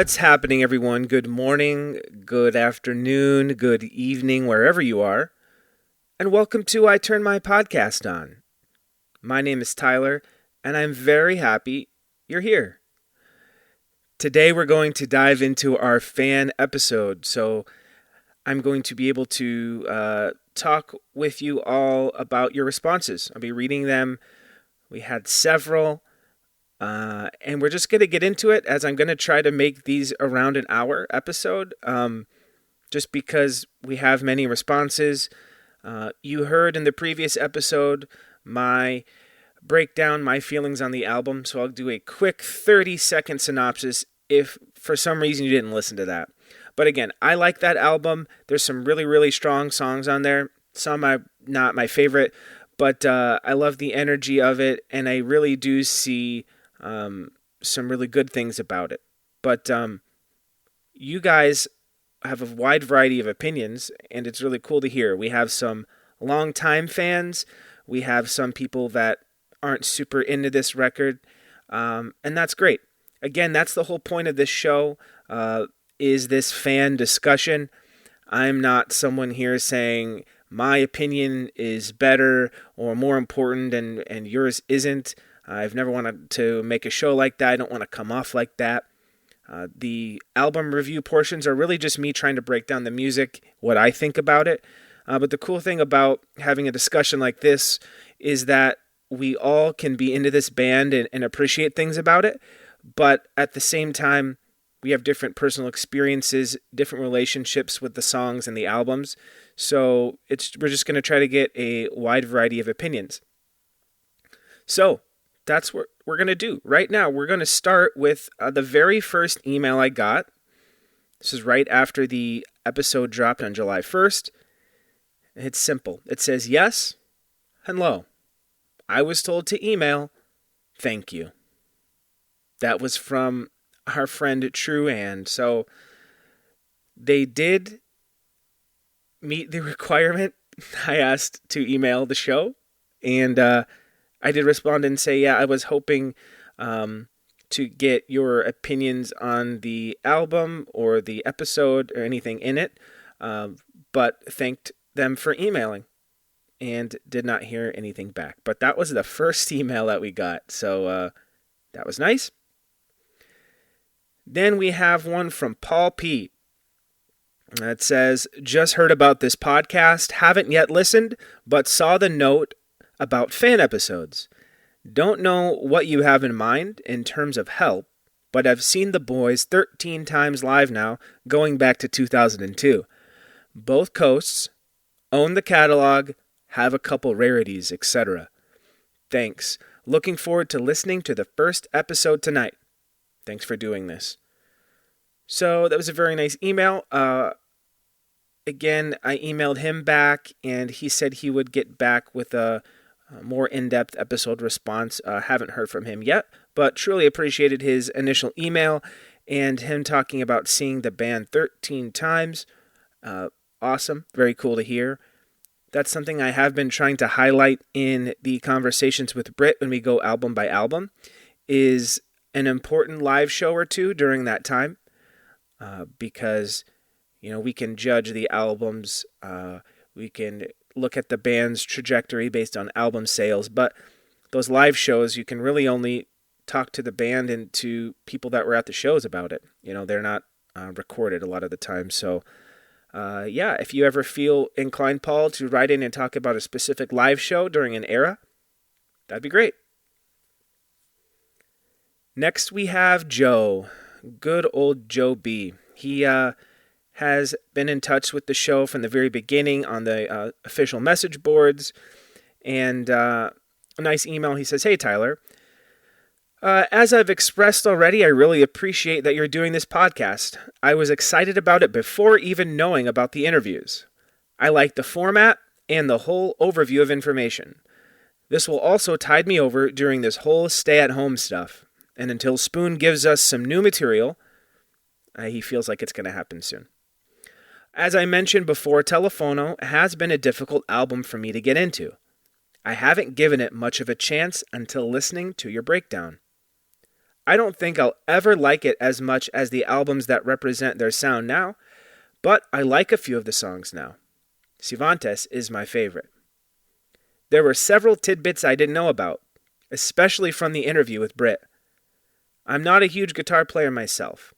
What's happening, everyone? Good morning, good afternoon, good evening, wherever you are. And welcome to I Turn My Podcast On. My name is Tyler, and I'm very happy you're here. Today we're going to dive into our fan episode, so I'm going to be able to talk with you all about your responses. I'll be reading them. We had several. And we're just going to get into it, as I'm going to try to make these around an hour episode, just because we have many responses. You heard in the previous episode my breakdown, my feelings on the album, so I'll do a quick 30-second synopsis if for some reason you didn't listen to that. But again, I like that album. There's some really, really strong songs on there. Some are not my favorite, but I love the energy of it, and I really do see some really good things about it. But you guys have a wide variety of opinions, and it's really cool to hear. We have some longtime fans. We have some people that aren't super into this record, and that's great. Again, that's the whole point of this show, is this fan discussion. I'm not someone here saying my opinion is better or more important and yours isn't. I've never wanted to make a show like that. I don't want to come off like that. The album review portions are really just me trying to break down the music, what I think about it. But the cool thing about having a discussion like this is that we all can be into this band and appreciate things about it. But at the same time, we have different personal experiences, different relationships with the songs and the albums. So we're just going to try to get a wide variety of opinions. So that's what we're going to do. Right now, we're going to start with the very first email I got. This is right after the episode dropped on July 1st. It's simple. It says, yes, hello. I was told to email, thank you. That was from our friend True Ann. So they did meet the requirement I asked to email the show. And I did respond and say, yeah, I was hoping to get your opinions on the album or the episode or anything in it, but thanked them for emailing and did not hear anything back. But that was the first email that we got, so that was nice. Then we have one from Paul P. It says, just heard about this podcast, haven't yet listened, but saw the note about fan episodes. Don't know what you have in mind in terms of help, but I've seen the boys 13 times live now, going back to 2002. Both coasts, own the catalog, have a couple rarities, etc. Thanks. Looking forward to listening to the first episode tonight. Thanks for doing this. So that was a very nice email. Again, I emailed him back, and he said he would get back with a more in-depth episode response. Haven't heard from him yet, but truly appreciated his initial email and him talking about seeing the band 13 times. Awesome. Very cool to hear. That's something I have been trying to highlight in the conversations with Britt when we go album by album, is an important live show or two during that time, because we can judge the albums, we can look at the band's trajectory based on album sales, but those live shows, you can really only talk to the band and to people that were at the shows about it. They're not recorded a lot of the time. So, if you ever feel inclined, Paul, to write in and talk about a specific live show during an era, that'd be great. Next, we have Joe. Good old Joe B. He has been in touch with the show from the very beginning on the official message boards. And a nice email. He says, hey, Tyler. As I've expressed already, I really appreciate that you're doing this podcast. I was excited about it before even knowing about the interviews. I like the format and the whole overview of information. This will also tide me over during this whole stay-at-home stuff. And until Spoon gives us some new material, he feels like it's going to happen soon. As I mentioned before, Telephono has been a difficult album for me to get into. I haven't given it much of a chance until listening to your breakdown. I don't think I'll ever like it as much as the albums that represent their sound now, but I like a few of the songs now. Cervantes is my favorite. There were several tidbits I didn't know about, especially from the interview with Britt. I'm not a huge guitar player myself,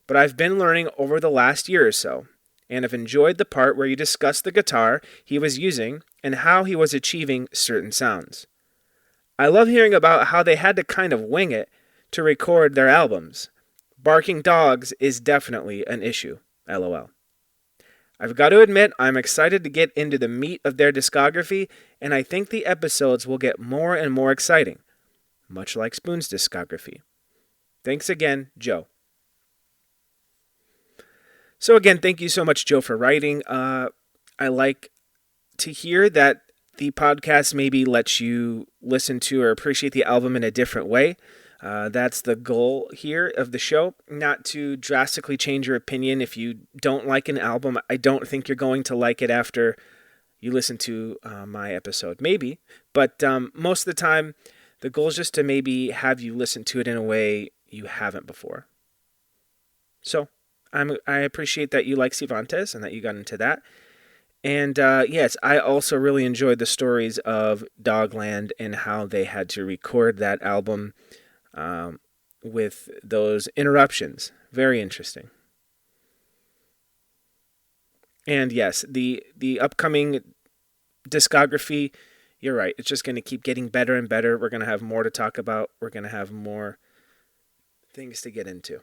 but I've been learning over the last year or so, and have enjoyed the part where you discussed the guitar he was using and how he was achieving certain sounds. I love hearing about how they had to kind of wing it to record their albums. Barking dogs is definitely an issue, lol. I've got to admit, I'm excited to get into the meat of their discography, and I think the episodes will get more and more exciting, much like Spoon's discography. Thanks again, Joe. So again, thank you so much, Joe, for writing. I like to hear that the podcast maybe lets you listen to or appreciate the album in a different way. That's the goal here of the show, not to drastically change your opinion. If you don't like an album, I don't think you're going to like it after you listen to my episode. Maybe, but most of the time, the goal is just to maybe have you listen to it in a way you haven't before. So I appreciate that you like Cervantes and that you got into that. And yes, I also really enjoyed the stories of Dogland and how they had to record that album with those interruptions. Very interesting. And yes, the upcoming discography, you're right, it's just going to keep getting better and better. We're going to have more to talk about. We're going to have more things to get into.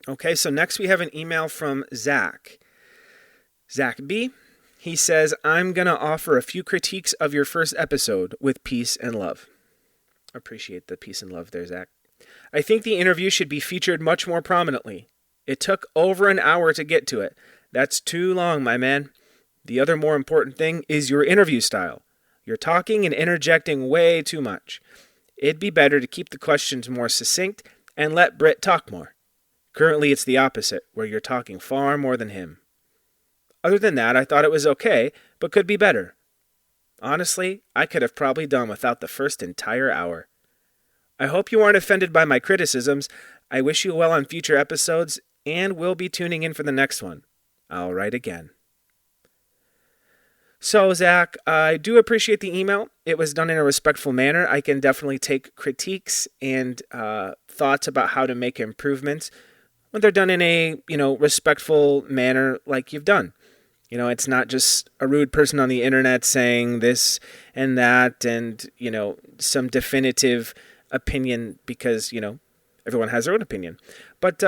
Okay, so next we have an email from Zach. Zach B. He says, I'm going to offer a few critiques of your first episode with peace and love. Appreciate the peace and love there, Zach. I think the interview should be featured much more prominently. It took over an hour to get to it. That's too long, my man. The other more important thing is your interview style. You're talking and interjecting way too much. It'd be better to keep the questions more succinct and let Britt talk more. Currently, it's the opposite, where you're talking far more than him. Other than that, I thought it was okay, but could be better. Honestly, I could have probably done without the first entire hour. I hope you aren't offended by my criticisms. I wish you well on future episodes, and will be tuning in for the next one. I'll write again. So, Zach, I do appreciate the email. It was done in a respectful manner. I can definitely take critiques and thoughts about how to make improvements when they're done in a, respectful manner like you've done. It's not just a rude person on the internet saying this and that and, some definitive opinion because, everyone has their own opinion. But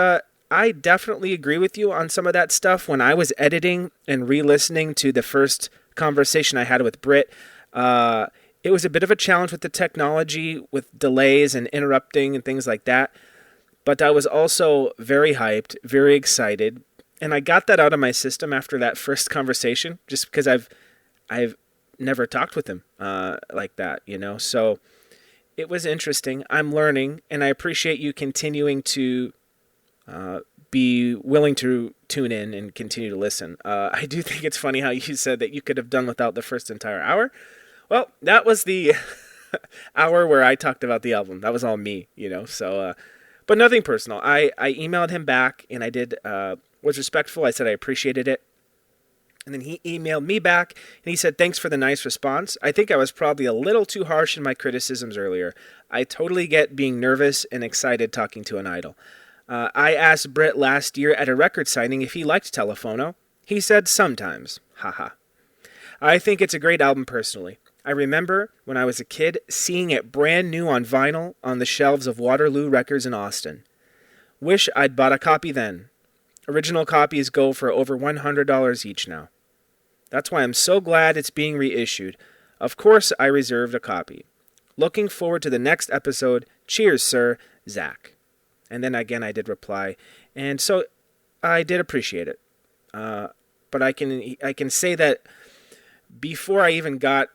I definitely agree with you on some of that stuff. When I was editing and re-listening to the first conversation I had with Britt, it was a bit of a challenge with the technology, with delays and interrupting and things like that. But I was also very hyped, very excited. And I got that out of my system after that first conversation, just because I've never talked with him like that, So it was interesting. I'm learning, and I appreciate you continuing to be willing to tune in and continue to listen. I do think it's funny how you said that you could have done without the first entire hour. Well, that was the hour where I talked about the album. That was all me, So, but nothing personal. I emailed him back, and I did. Was respectful. I said I appreciated it. And then he emailed me back, and he said, thanks for the nice response. I think I was probably a little too harsh in my criticisms earlier. I totally get being nervous and excited talking to an idol. I asked Britt last year at a record signing if he liked Telephono. He said sometimes. Haha. I think it's a great album personally. I remember when I was a kid seeing it brand new on vinyl on the shelves of Waterloo Records in Austin. Wish I'd bought a copy then. Original copies go for over $100 each now. That's why I'm so glad it's being reissued. Of course, I reserved a copy. Looking forward to the next episode. Cheers, sir, Zach. And then again, I did reply. And so I did appreciate it. But I can say that before I even got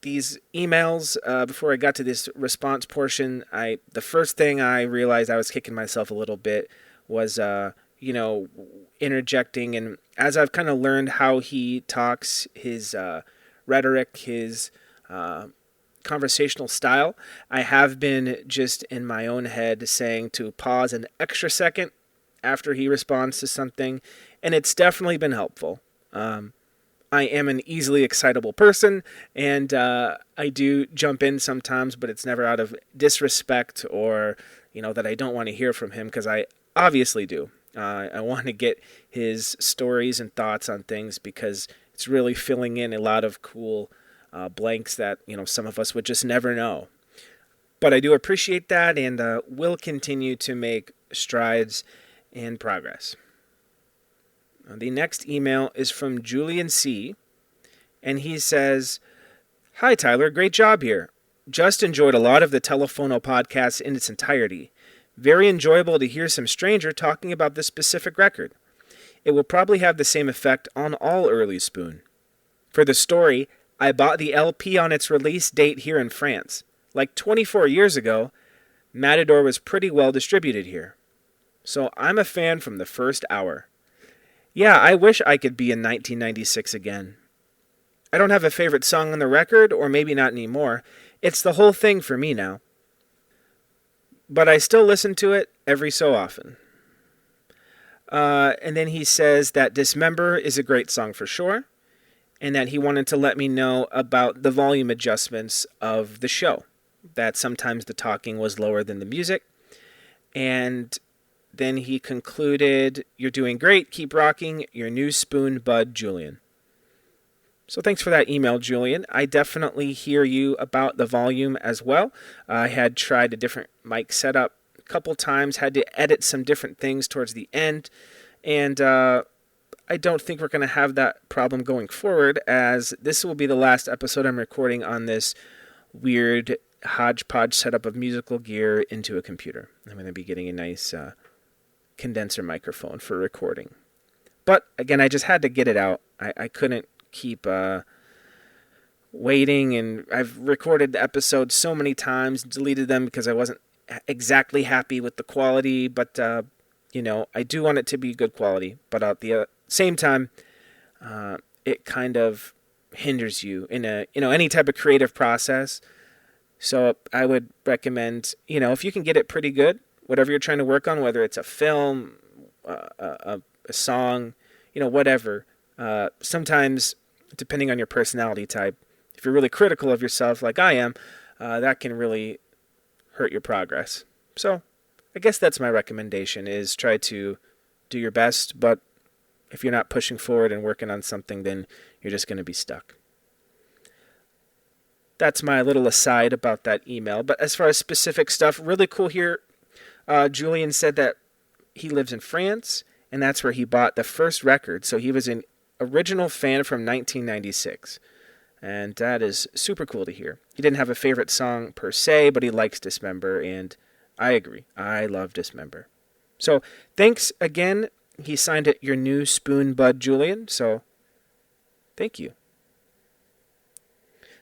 these emails, before I got to this response portion, the first thing I realized I was kicking myself a little bit was interjecting. And as I've kind of learned how he talks, his rhetoric, his conversational style. I have been just in my own head saying to pause an extra second after he responds to something, and it's definitely been helpful. I am an easily excitable person, and I do jump in sometimes, but it's never out of disrespect or, that I don't want to hear from him, because I obviously do. I want to get his stories and thoughts on things, because it's really filling in a lot of cool blanks that, some of us would just never know. But I do appreciate that, and will continue to make strides and progress. The next email is from Julian C., and he says, "Hi Tyler, great job here. Just enjoyed a lot of the Telephono podcast in its entirety. Very enjoyable to hear some stranger talking about this specific record. It will probably have the same effect on all early Spoon. For the story, I bought the LP on its release date here in France. Like 24 years ago, Matador was pretty well distributed here. So I'm a fan from the first hour. Yeah, I wish I could be in 1996 again. I don't have a favorite song on the record, or maybe not anymore. It's the whole thing for me now. But I still listen to it every so often." And then he says that Dismember is a great song for sure, and that he wanted to let me know about the volume adjustments of the show, that sometimes the talking was lower than the music, and then he concluded, "You're doing great. Keep rocking. Your new Spoon bud, Julian." So thanks for that email, Julian. I definitely hear you about the volume as well. I had tried a different mic setup a couple times, had to edit some different things towards the end, and I don't think we're going to have that problem going forward, as this will be the last episode I'm recording on this weird hodgepodge setup of musical gear into a computer. I'm going to be getting a nice condenser microphone for recording. But again, I just had to get it out. I couldn't keep waiting, and I've recorded the episodes so many times, deleted them because I wasn't exactly happy with the quality, but I do want it to be good quality, but at the same time, it kind of hinders you in any type of creative process. So I would recommend, if you can get it pretty good, whatever you're trying to work on, whether it's a film, a song, whatever. Sometimes, depending on your personality type, if you're really critical of yourself like I am, that can really hurt your progress. So I guess that's my recommendation, is try to do your best, but if you're not pushing forward and working on something, then you're just going to be stuck. That's my little aside about that email. But as far as specific stuff, really cool here. Julian said that he lives in France, and that's where he bought the first record. So he was an original fan from 1996. And that is super cool to hear. He didn't have a favorite song per se, but he likes Dismember, and I agree. I love Dismember. So thanks again. He signed it your new Spoon bud, Julian. So thank you.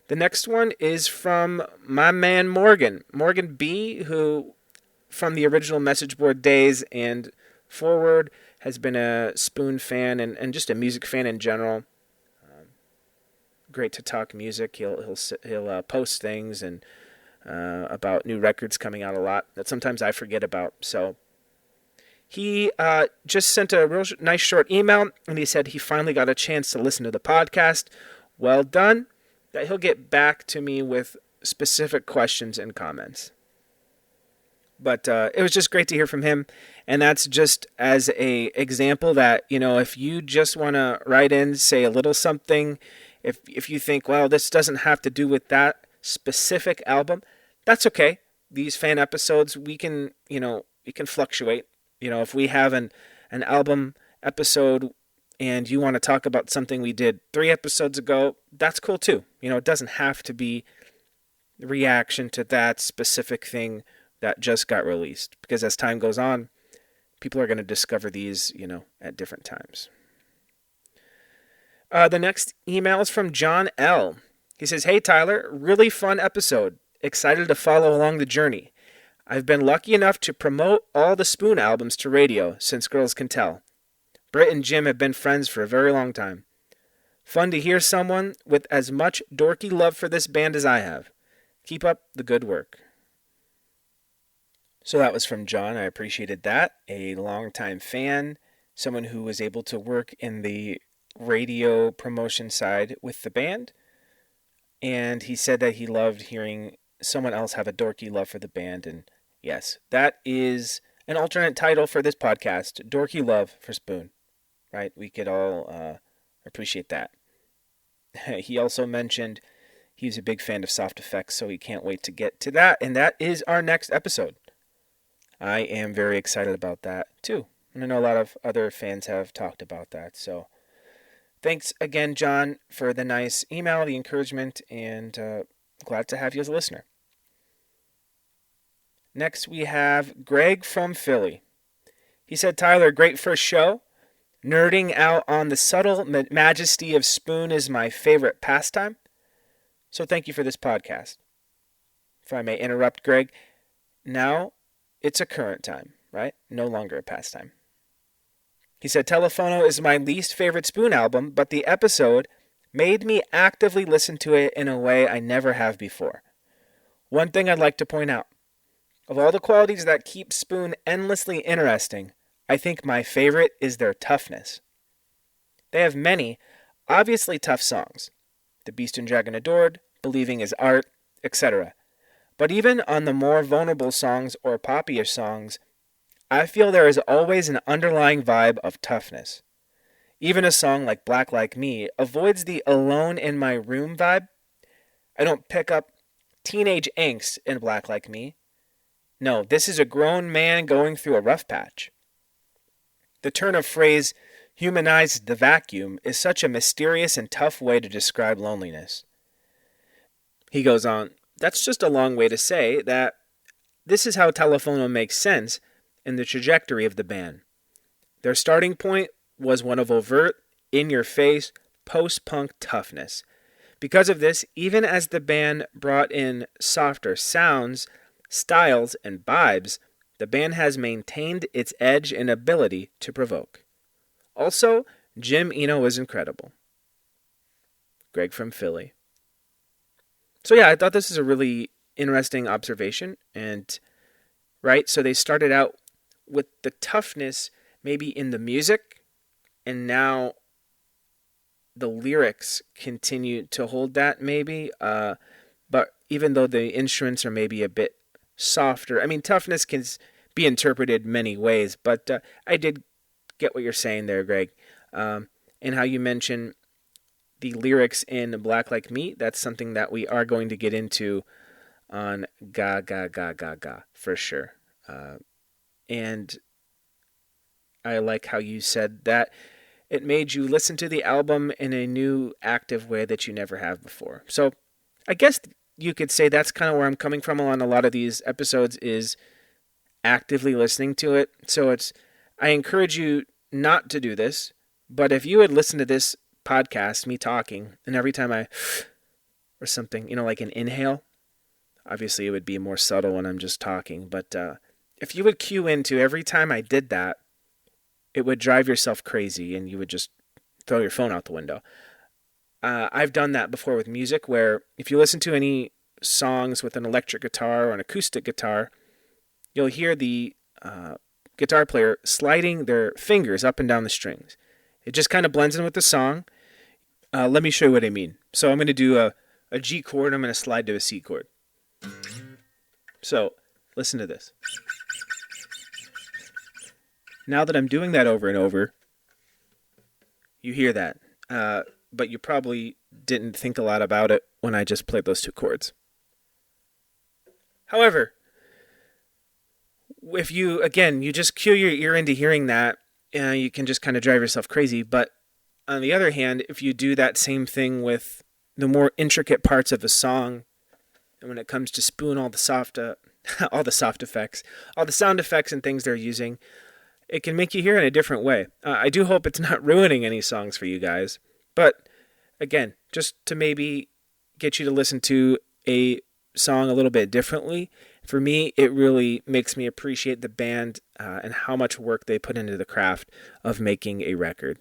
The next one is from my man Morgan B., who from the original message board days and forward has been a Spoon fan and just a music fan in general. Great to talk music. He'll post things and about new records coming out a lot that sometimes I forget about. So he just sent a real nice short email, and he said he finally got a chance to listen to the podcast. Well done. That he'll get back to me with specific questions and comments. But it was just great to hear from him, and that's just as a example that, if you just want to write in, say a little something, if you think, well, this doesn't have to do with that specific album, that's okay. These fan episodes, we can fluctuate. If we have an album episode and you want to talk about something we did 3 episodes ago, that's cool too. It doesn't have to be reaction to that specific thing that just got released, because as time goes on, people are going to discover these, at different times. The next email is from John L. He says, "Hey Tyler, really fun episode. Excited to follow along the journey. I've been lucky enough to promote all the Spoon albums to radio since Girls Can Tell. Britt and Jim have been friends for a very long time. Fun to hear someone with as much dorky love for this band as I have. Keep up the good work. So that was from John. I appreciated that. A longtime fan, someone who was able to work in the radio promotion side with the band. And he said that he loved hearing someone else have a dorky love for the band. And yes, that is an alternate title for this podcast, Dorky Love for Spoon. Right? We could all appreciate that. He also mentioned he's a big fan of soft effects, so he can't wait to get to that. And that is our next episode. I am very excited about that too. And I know a lot of other fans have talked about that. So thanks again, John, for the nice email, the encouragement, and glad to have you as a listener. Next, we have Greg from Philly. He said, Tyler, great first show. Nerding out on the subtle majesty of Spoon is my favorite pastime. So thank you for this podcast. If I may interrupt, Greg, now it's a current time, right? No longer a pastime. He said, Telephono is my least favorite Spoon album, but the episode made me actively listen to it in a way I never have before. One thing I'd like to point out, of all the qualities that keep Spoon endlessly interesting, I think my favorite is their toughness. They have many, obviously tough songs. The Beast and Dragon Adored, Believing is Art, etc. But even on the more vulnerable songs or poppyish songs, I feel there is always an underlying vibe of toughness. Even a song like Black Like Me avoids the alone in my room vibe. I don't pick up teenage angst in Black Like Me. No, this is a grown man going through a rough patch. The turn of phrase, humanize the vacuum, is such a mysterious and tough way to describe loneliness. He goes on, that's just a long way to say that this is how Telephono makes sense in the trajectory of the band. Their starting point was one of overt, in-your-face, post-punk toughness. Because of this, even as the band brought in softer sounds, styles, and vibes, the band has maintained its edge and ability to provoke. Also, Jim Eno is incredible. Greg from Philly. So yeah, I thought this is a really interesting observation. And, right, so they started out with the toughness maybe in the music, and now the lyrics continue to hold that maybe. But even though the instruments are maybe a bit softer, I mean, toughness can be interpreted many ways, but I did get what you're saying there, Greg. And how you mentioned the lyrics in Black Like Me, that's something that we are going to get into on Ga Ga Ga Ga Ga, for sure. And I like how you said that it made you listen to the album in a new, active way that you never have before. So I guess you could say that's kind of where I'm coming from on a lot of these episodes, is actively listening to it. So I encourage you not to do this, but if you had listened to this podcast, me talking, and every time or something, like an inhale, obviously it would be more subtle when I'm just talking, but if you would cue into every time I did that, it would drive yourself crazy and you would just throw your phone out the window. I've done that before with music, where if you listen to any songs with an electric guitar or an acoustic guitar, you'll hear the guitar player sliding their fingers up and down the strings. It just kind of blends in with the song. Let me show you what I mean. So I'm going to do a G chord. I'm going to slide to a C chord. So listen to this. Now that I'm doing that over and over, you hear that. But you probably didn't think a lot about it when I just played those two chords. However, if you just cue your ear into hearing that, you can just kind of drive yourself crazy. But on the other hand, if you do that same thing with the more intricate parts of a song, and when it comes to Spoon, all the soft effects, all the sound effects and things they're using, it can make you hear in a different way. I do hope it's not ruining any songs for you guys. But again, just to maybe get you to listen to a song a little bit differently, for me, it really makes me appreciate the band and how much work they put into the craft of making a record.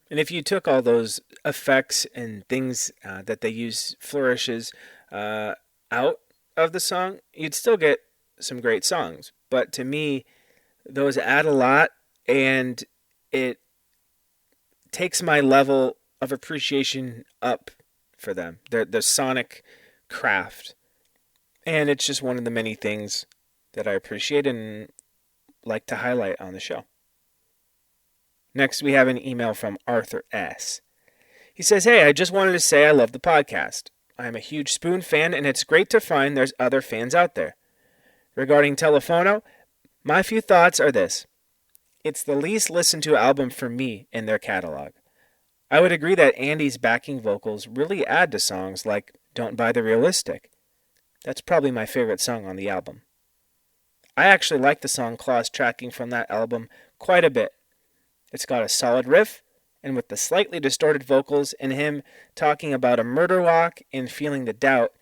And if you took all those effects and things that they use, flourishes, out of the song, you'd still get some great songs. But to me, those add a lot, and it takes my level of appreciation up for them. The sonic craft. And it's just one of the many things that I appreciate and like to highlight on the show. Next, we have an email from Arthur S. He says, "Hey, I just wanted to say I love the podcast. I am a huge Spoon fan, and it's great to find there's other fans out there. Regarding Telephono, my few thoughts are this. It's the least listened to album for me in their catalog. I would agree that Andy's backing vocals really add to songs like Don't Buy the Realistic. That's probably my favorite song on the album. I actually like the song Claws Tracking from that album quite a bit. It's got a solid riff, and with the slightly distorted vocals and him talking about a murder walk and feeling the doubt,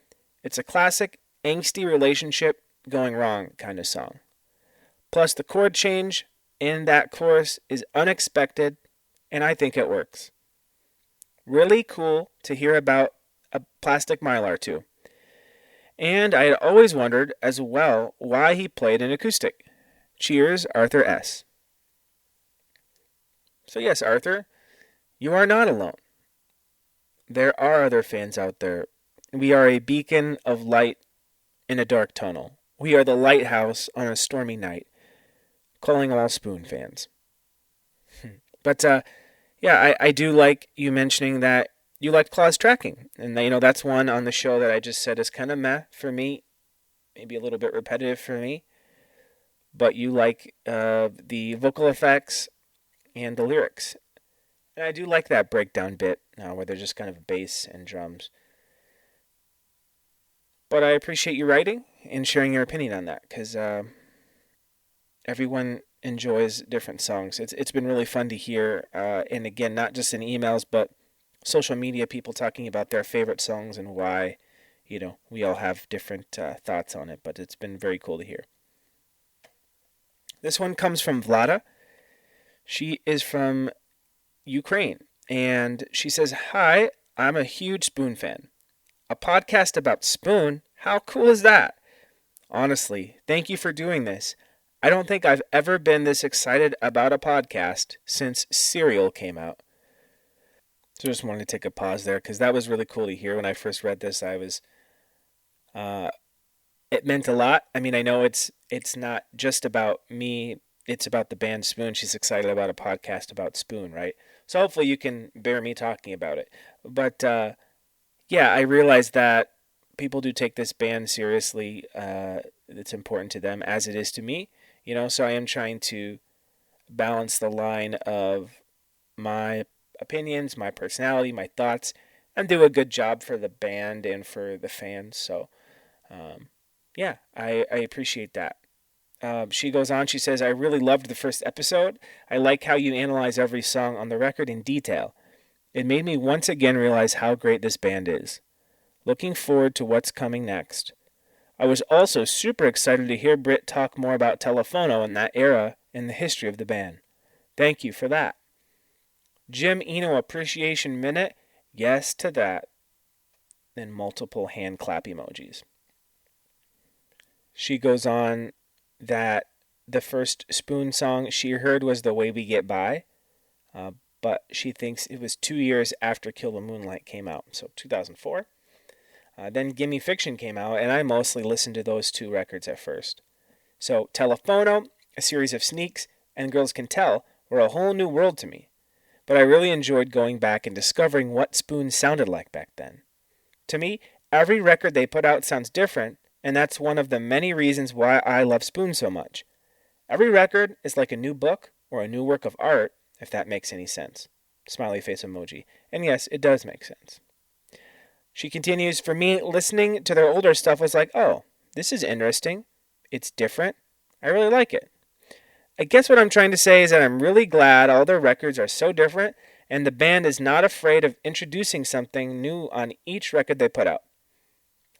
it's a classic angsty relationship going wrong kind of song. Plus the chord change in that chorus is unexpected, and I think it works. Really cool to hear about a Plastic Mylar too. And I had always wondered as well why he played an acoustic. Cheers, Arthur S." So yes, Arthur, you are not alone. There are other fans out there. We are a beacon of light in a dark tunnel. We are the lighthouse on a stormy night, calling all Spoon fans. But yeah, I do like you mentioning that you liked Claws Tracking. And that's one on the show that I just said is kind of meh for me. Maybe a little bit repetitive for me. But you like the vocal effects and the lyrics. And I do like that breakdown bit where they're just kind of bass and drums. But I appreciate you writing and sharing your opinion on that, because everyone enjoys different songs. It's been really fun to hear, and again, not just in emails, but social media, people talking about their favorite songs and why, we all have different thoughts on it, but it's been very cool to hear. This one comes from Vlada. She is from Ukraine, and she says, "Hi, I'm a huge Spoon fan. A podcast about Spoon? How cool is that? Honestly, thank you for doing this. I don't think I've ever been this excited about a podcast since Serial came out." So just wanted to take a pause there, because that was really cool to hear. When I first read this, it meant a lot. I mean, I know it's not just about me. It's about the band Spoon. She's excited about a podcast about Spoon, right? So hopefully you can bear me talking about it. But yeah, I realize that people do take this band seriously. It's important to them as it is to me. So I am trying to balance the line of my opinions, my personality, my thoughts, and do a good job for the band and for the fans. So yeah, I appreciate that. She goes on, she says, "I really loved the first episode. I like how you analyze every song on the record in detail. It made me once again realize how great this band is. Looking forward to what's coming next. I was also super excited to hear Britt talk more about Telephono and that era in the history of the band. Thank you for that. Jim Eno Appreciation Minute, yes to that." Then multiple hand clap emojis. She goes on that the first Spoon song she heard was The Way We Get By, but she thinks it was 2 years after Kill the Moonlight came out, so 2004. Then Gimme Fiction came out, and I mostly listened to those two records at first. So Telephono, a series of sneaks, and Girls Can Tell were a whole new world to me. But I really enjoyed going back and discovering what Spoon sounded like back then. To me, every record they put out sounds different, and that's one of the many reasons why I love Spoon so much. Every record is like a new book or a new work of art, if that makes any sense. Smiley face emoji. And yes, it does make sense. She continues, "For me, listening to their older stuff was like, oh, this is interesting. It's different. I really like it. I guess what I'm trying to say is that I'm really glad all their records are so different, and the band is not afraid of introducing something new on each record they put out.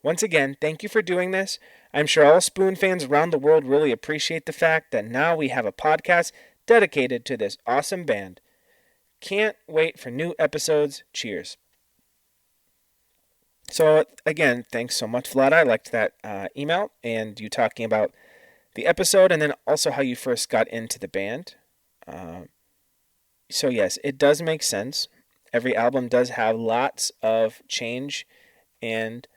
Once again, thank you for doing this. I'm sure all Spoon fans around the world really appreciate the fact that now we have a podcast dedicated to this awesome band. Can't wait for new episodes. Cheers." So, again, thanks so much, Vlada. I liked that email and you talking about the episode and then also how you first got into the band. Uh, so, yes, it does make sense. Every album does have lots of change and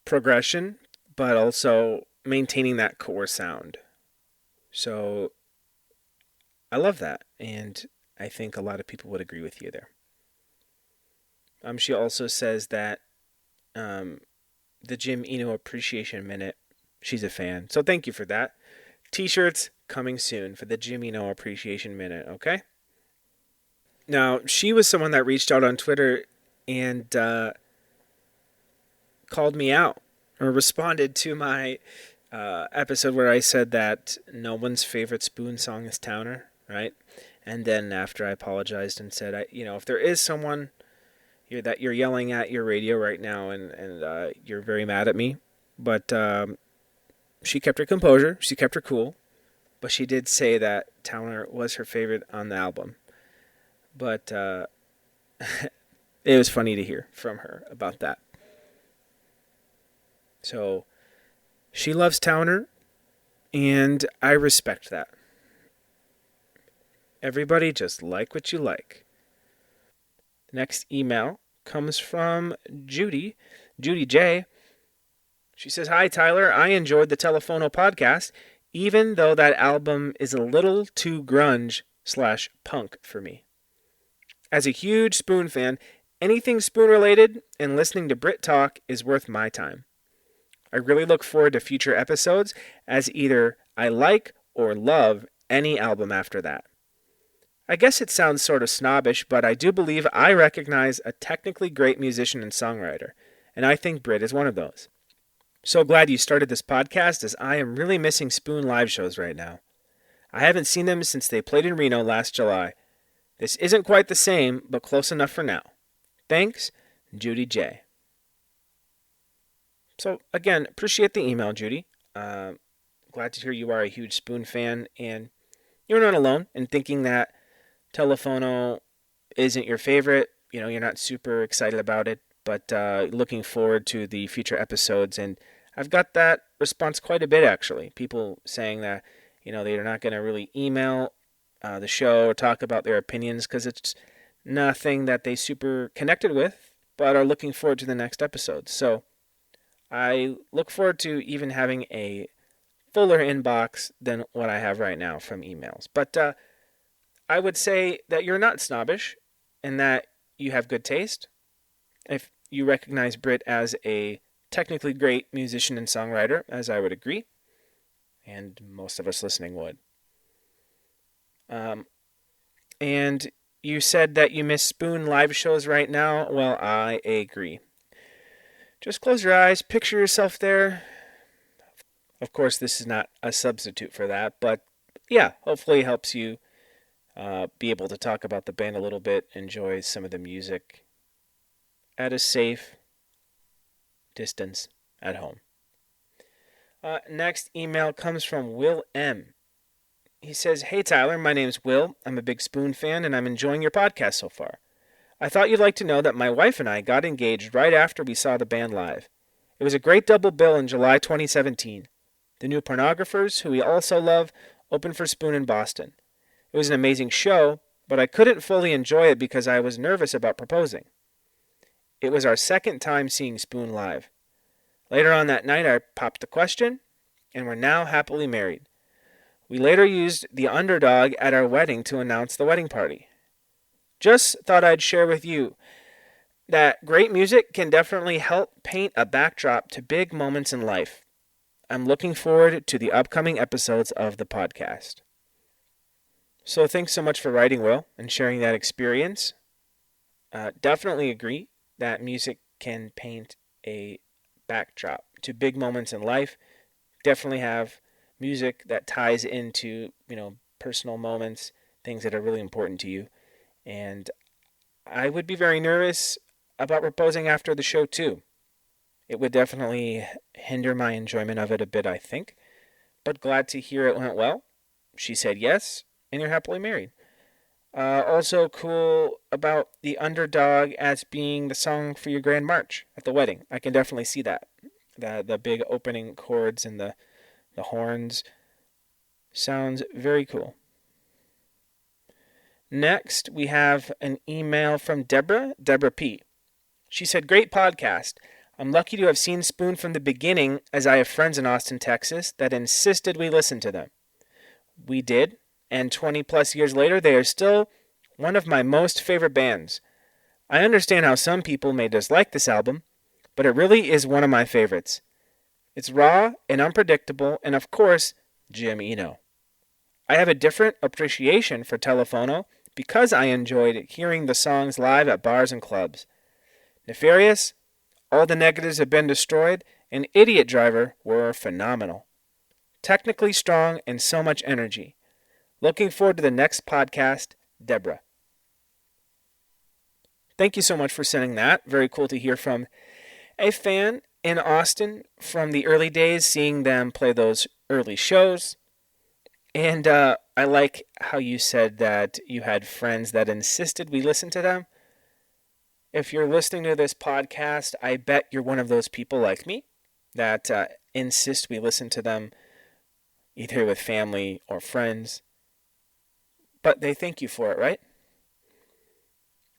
progression, but also maintaining that core sound. So, I love that. And I think a lot of people would agree with you there. She also says that um, the Jim Eno Appreciation Minute, she's a fan. So thank you for that. T-shirts coming soon for the Jim Eno Appreciation Minute, okay? Now, she was someone that reached out on Twitter and called me out or responded to my episode where I said that no one's favorite Spoon song is Towner, right? And then after I apologized and said, if there is someone that you're yelling at your radio right now and you're very mad at me, but she kept her composure, she kept her cool, but she did say that Towner was her favorite on the album. But it was funny to hear from her about that. So she loves Towner, and I respect that. Everybody just like what you like. The next email comes from Judy J. She says, "Hi, Tyler. I enjoyed the Telephono podcast, even though that album is a little too grunge/punk for me. As a huge Spoon fan, anything Spoon related and listening to Brit talk is worth my time. I really look forward to future episodes as either I like or love any album after that. I guess it sounds sort of snobbish, but I do believe I recognize a technically great musician and songwriter, and I think Brit is one of those. So glad you started this podcast, as I am really missing Spoon live shows right now. I haven't seen them since they played in Reno last July. This isn't quite the same, but close enough for now. Thanks, Judy J." So again, appreciate the email, Judy. Glad to hear you are a huge Spoon fan, and you're not alone in thinking that Telephono isn't your favorite. You're not super excited about it, but looking forward to the future episodes. And I've got that response quite a bit, actually. People saying that, they're not going to really email the show or talk about their opinions because it's nothing that they super connected with, but are looking forward to the next episode. So I look forward to even having a fuller inbox than what I have right now from emails. But I would say that you're not snobbish and that you have good taste. If you recognize Brit as a technically great musician and songwriter, as I would agree, and most of us listening would. And you said that you miss Spoon live shows right now. Well, I agree. Just close your eyes, picture yourself there. Of course, this is not a substitute for that, but yeah, hopefully it helps you be able to talk about the band a little bit, enjoy some of the music at a safe distance at home. Next email comes from Will M. He says, "Hey Tyler, my name's Will. I'm a big Spoon fan and I'm enjoying your podcast so far. I thought you'd like to know that my wife and I got engaged right after we saw the band live. It was a great double bill in July 2017. The New Pornographers, who we also love, opened for Spoon in Boston. It was an amazing show, but I couldn't fully enjoy it because I was nervous about proposing. It was our second time seeing Spoon live. Later on that night, I popped the question, and we're now happily married. We later used the underdog at our wedding to announce the wedding party. Just thought I'd share with you that great music can definitely help paint a backdrop to big moments in life. I'm looking forward to the upcoming episodes of the podcast." So thanks so much for writing, Will, and sharing that experience. Definitely agree that music can paint a backdrop to big moments in life. Definitely have music that ties into, personal moments, things that are really important to you. And I would be very nervous about proposing after the show too. It would definitely hinder my enjoyment of it a bit, I think. But glad to hear it went well. She said yes, and you're happily married. Also cool about the underdog as being the song for your grand march at the wedding. I can definitely see that. The big opening chords and the horns. Sounds very cool. Next, we have an email from Deborah P. She said, "Great podcast. I'm lucky to have seen Spoon from the beginning, as I have friends in Austin, Texas, that insisted we listen to them. We did, and 20 plus years later, they are still one of my most favorite bands. I understand how some people may dislike this album, but it really is one of my favorites. It's raw and unpredictable, and of course, Jim Eno. I have a different appreciation for Telephono because I enjoyed hearing the songs live at bars and clubs. Nefarious, All the Negatives Have Been Destroyed, and Idiot Driver were phenomenal. Technically strong and so much energy. Looking forward to the next podcast, Deborah." Thank you so much for sending that. Very cool to hear from a fan in Austin from the early days, seeing them play those early shows. And I like how you said that you had friends that insisted we listen to them. If you're listening to this podcast, I bet you're one of those people like me that insist we listen to them either with family or friends. But they thank you for it, right?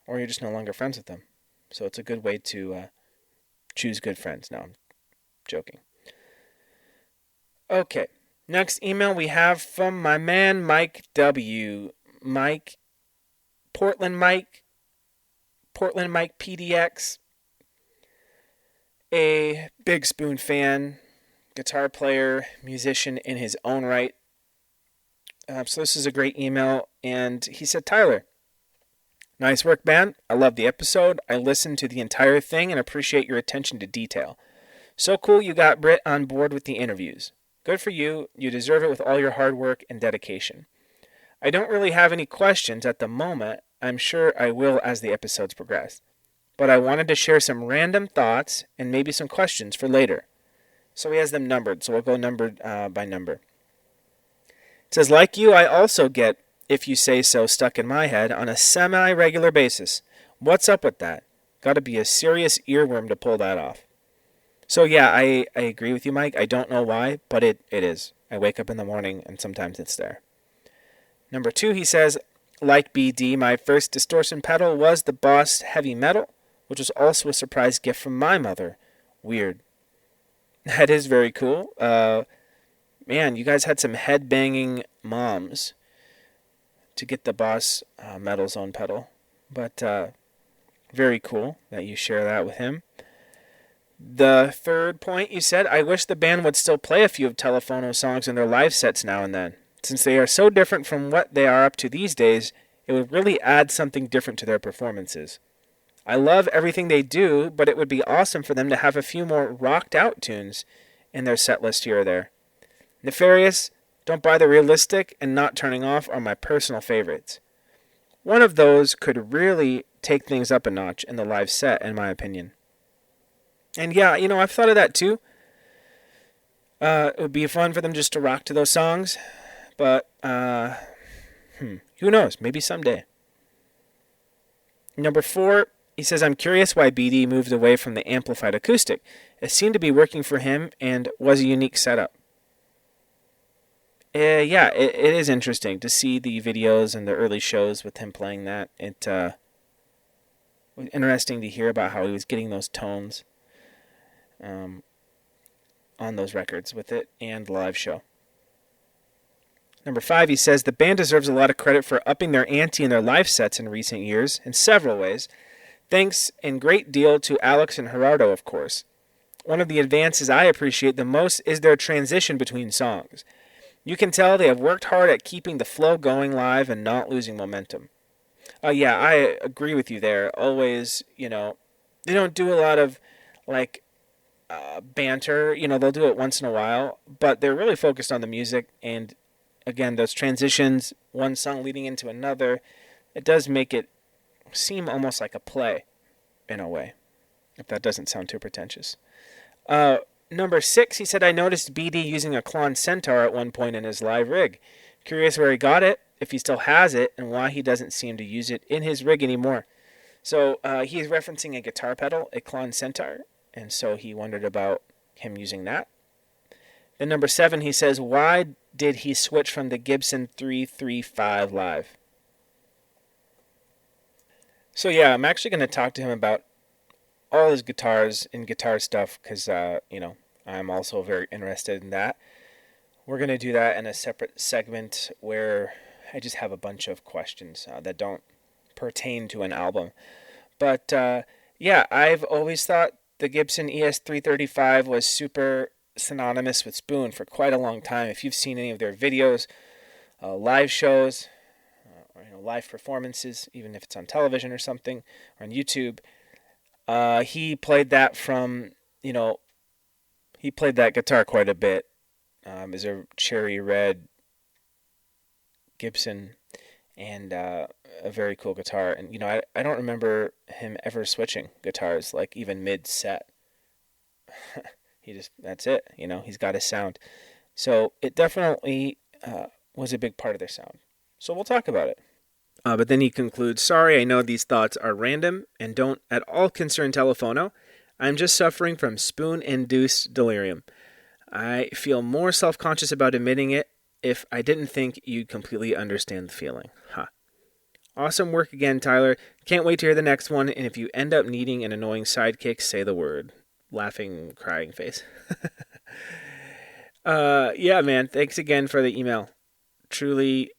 Or you're just no longer friends with them. So it's a good way to choose good friends. No, I'm joking. Okay. Next email we have from my man Mike W. Portland Mike PDX, a big Spoon fan, guitar player, musician in his own right. So this is a great email, and he said, "Tyler, nice work, man. I love the episode. I listened to the entire thing and appreciate your attention to detail. So cool you got Britt on board with the interviews. Good for you. You deserve it with all your hard work and dedication. I don't really have any questions at the moment. I'm sure I will as the episodes progress. But I wanted to share some random thoughts and maybe some questions for later." So he has them numbered, so we'll go numbered by number. It says, "Like you, I also get, if you say so, stuck in my head on a semi-regular basis. What's up with that? Gotta be a serious earworm to pull that off." So yeah, I agree with you, Mike. I don't know why, but it is. I wake up in the morning and sometimes it's there. Number 2, he says, "Like BD, my first distortion pedal was the Boss Heavy Metal, which was also a surprise gift from my mother. Weird." That is very cool. Man, you guys had some head-banging moms to get the Boss Metal Zone pedal. But very cool that you share that with him. The third point you said, "I wish the band would still play a few of Telephono songs in their live sets now and then. Since they are so different from what they are up to these days, it would really add something different to their performances. I love everything they do, but it would be awesome for them to have a few more rocked out tunes in their set list here or there. Nefarious, Don't Buy the Realistic, and Not Turning Off are my personal favorites. One of those could really take things up a notch in the live set, in my opinion." And yeah, I've thought of that too. It would be fun for them just to rock to those songs. But, who knows? Maybe someday. Number 4, he says, "I'm curious why BD moved away from the amplified acoustic. It seemed to be working for him and was a unique setup." Yeah, it is interesting to see the videos and the early shows with him playing that. It was interesting to hear about how he was getting those tones on those records with it and live show. Number 5, he says, "The band deserves a lot of credit for upping their ante in their live sets in recent years in several ways. Thanks in great deal to Alex and Gerardo, of course. One of the advances I appreciate the most is their transition between songs. You can tell they have worked hard at keeping the flow going live and not losing momentum." Yeah, I agree with you there. Always, they don't do a lot of, banter. They'll do it once in a while, but they're really focused on the music. And again, those transitions, one song leading into another, it does make it seem almost like a play in a way, if that doesn't sound too pretentious. Number 6, he said, "I noticed BD using a Klon Centaur at one point in his live rig. Curious where he got it if he still has it and why he doesn't seem to use it in his rig anymore. So he's referencing a guitar pedal, a Klon Centaur, and so he wondered about him using that. Then number 7, he says, why did he switch from the Gibson 335 Live? So yeah, I'm actually going to talk to him about all his guitars and guitar stuff because, I'm also very interested in that. We're going to do that in a separate segment where I just have a bunch of questions that don't pertain to an album. But I've always thought the Gibson ES335 was super synonymous with Spoon for quite a long time. If you've seen any of their videos, live shows, or live performances, even if it's on television or something, or on YouTube, he played that he played that guitar quite a bit. Is a cherry red Gibson, and a very cool guitar. And I don't remember him ever switching guitars, like even mid-set. That's it. He's got his sound. So it definitely was a big part of their sound. So we'll talk about it. But then he concludes, sorry, I know these thoughts are random and don't at all concern Telephono. I'm just suffering from spoon-induced delirium. I feel more self-conscious about admitting it if I didn't think you'd completely understand the feeling. Awesome work again, Tyler. Can't wait to hear the next one, and if you end up needing an annoying sidekick, say the word. Laughing, crying face. Yeah, man, thanks again for the email. Truly,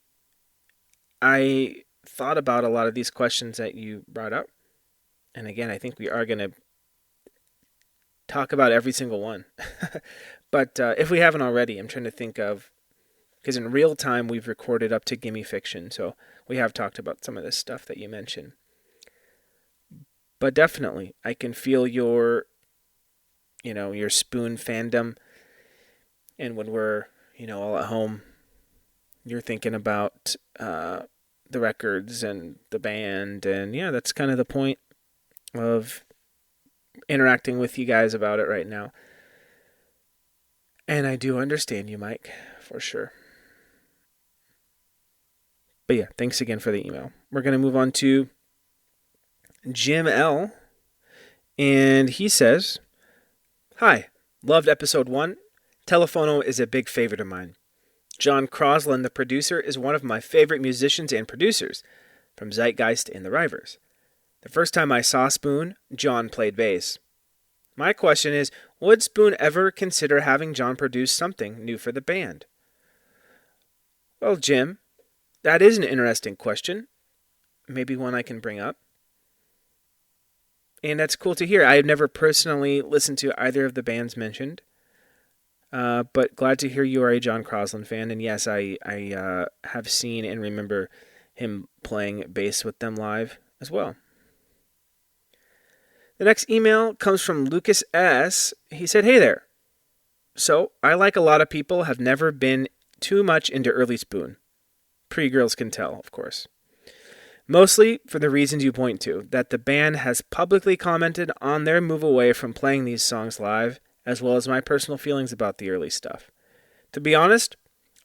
I thought about a lot of these questions that you brought up. And again, I think we are going to talk about every single one. But if we haven't already, I'm trying to think of, because in real time we've recorded up to Gimme Fiction, so we have talked about some of this stuff that you mentioned. But definitely, I can feel your Spoon fandom, and when we're, all at home, you're thinking about the records and the band, and that's kind of the point of interacting with you guys about it right now. And I do understand you, Mike, for sure. But yeah, thanks again for the email. We're going to move on to Jim L. And he says, hi, loved episode 1. Telephono is a big favorite of mine. John Crosland, the producer, is one of my favorite musicians and producers, from Zeitgeist and the Rivers. The first time I saw Spoon, John played bass. My question is, would Spoon ever consider having John produce something new for the band? Well, Jim, that is an interesting question. Maybe one I can bring up. And that's cool to hear. I have never personally listened to either of the bands mentioned. But glad to hear you are a John Crosland fan. And yes, I have seen and remember him playing bass with them live as well. The next email comes from Lucas S. He said, hey there. So, I, like a lot of people, have never been too much into early Spoon. Pre-Girls Can Tell, of course. Mostly for the reasons you point to, that the band has publicly commented on their move away from playing these songs live, as well as my personal feelings about the early stuff. To be honest,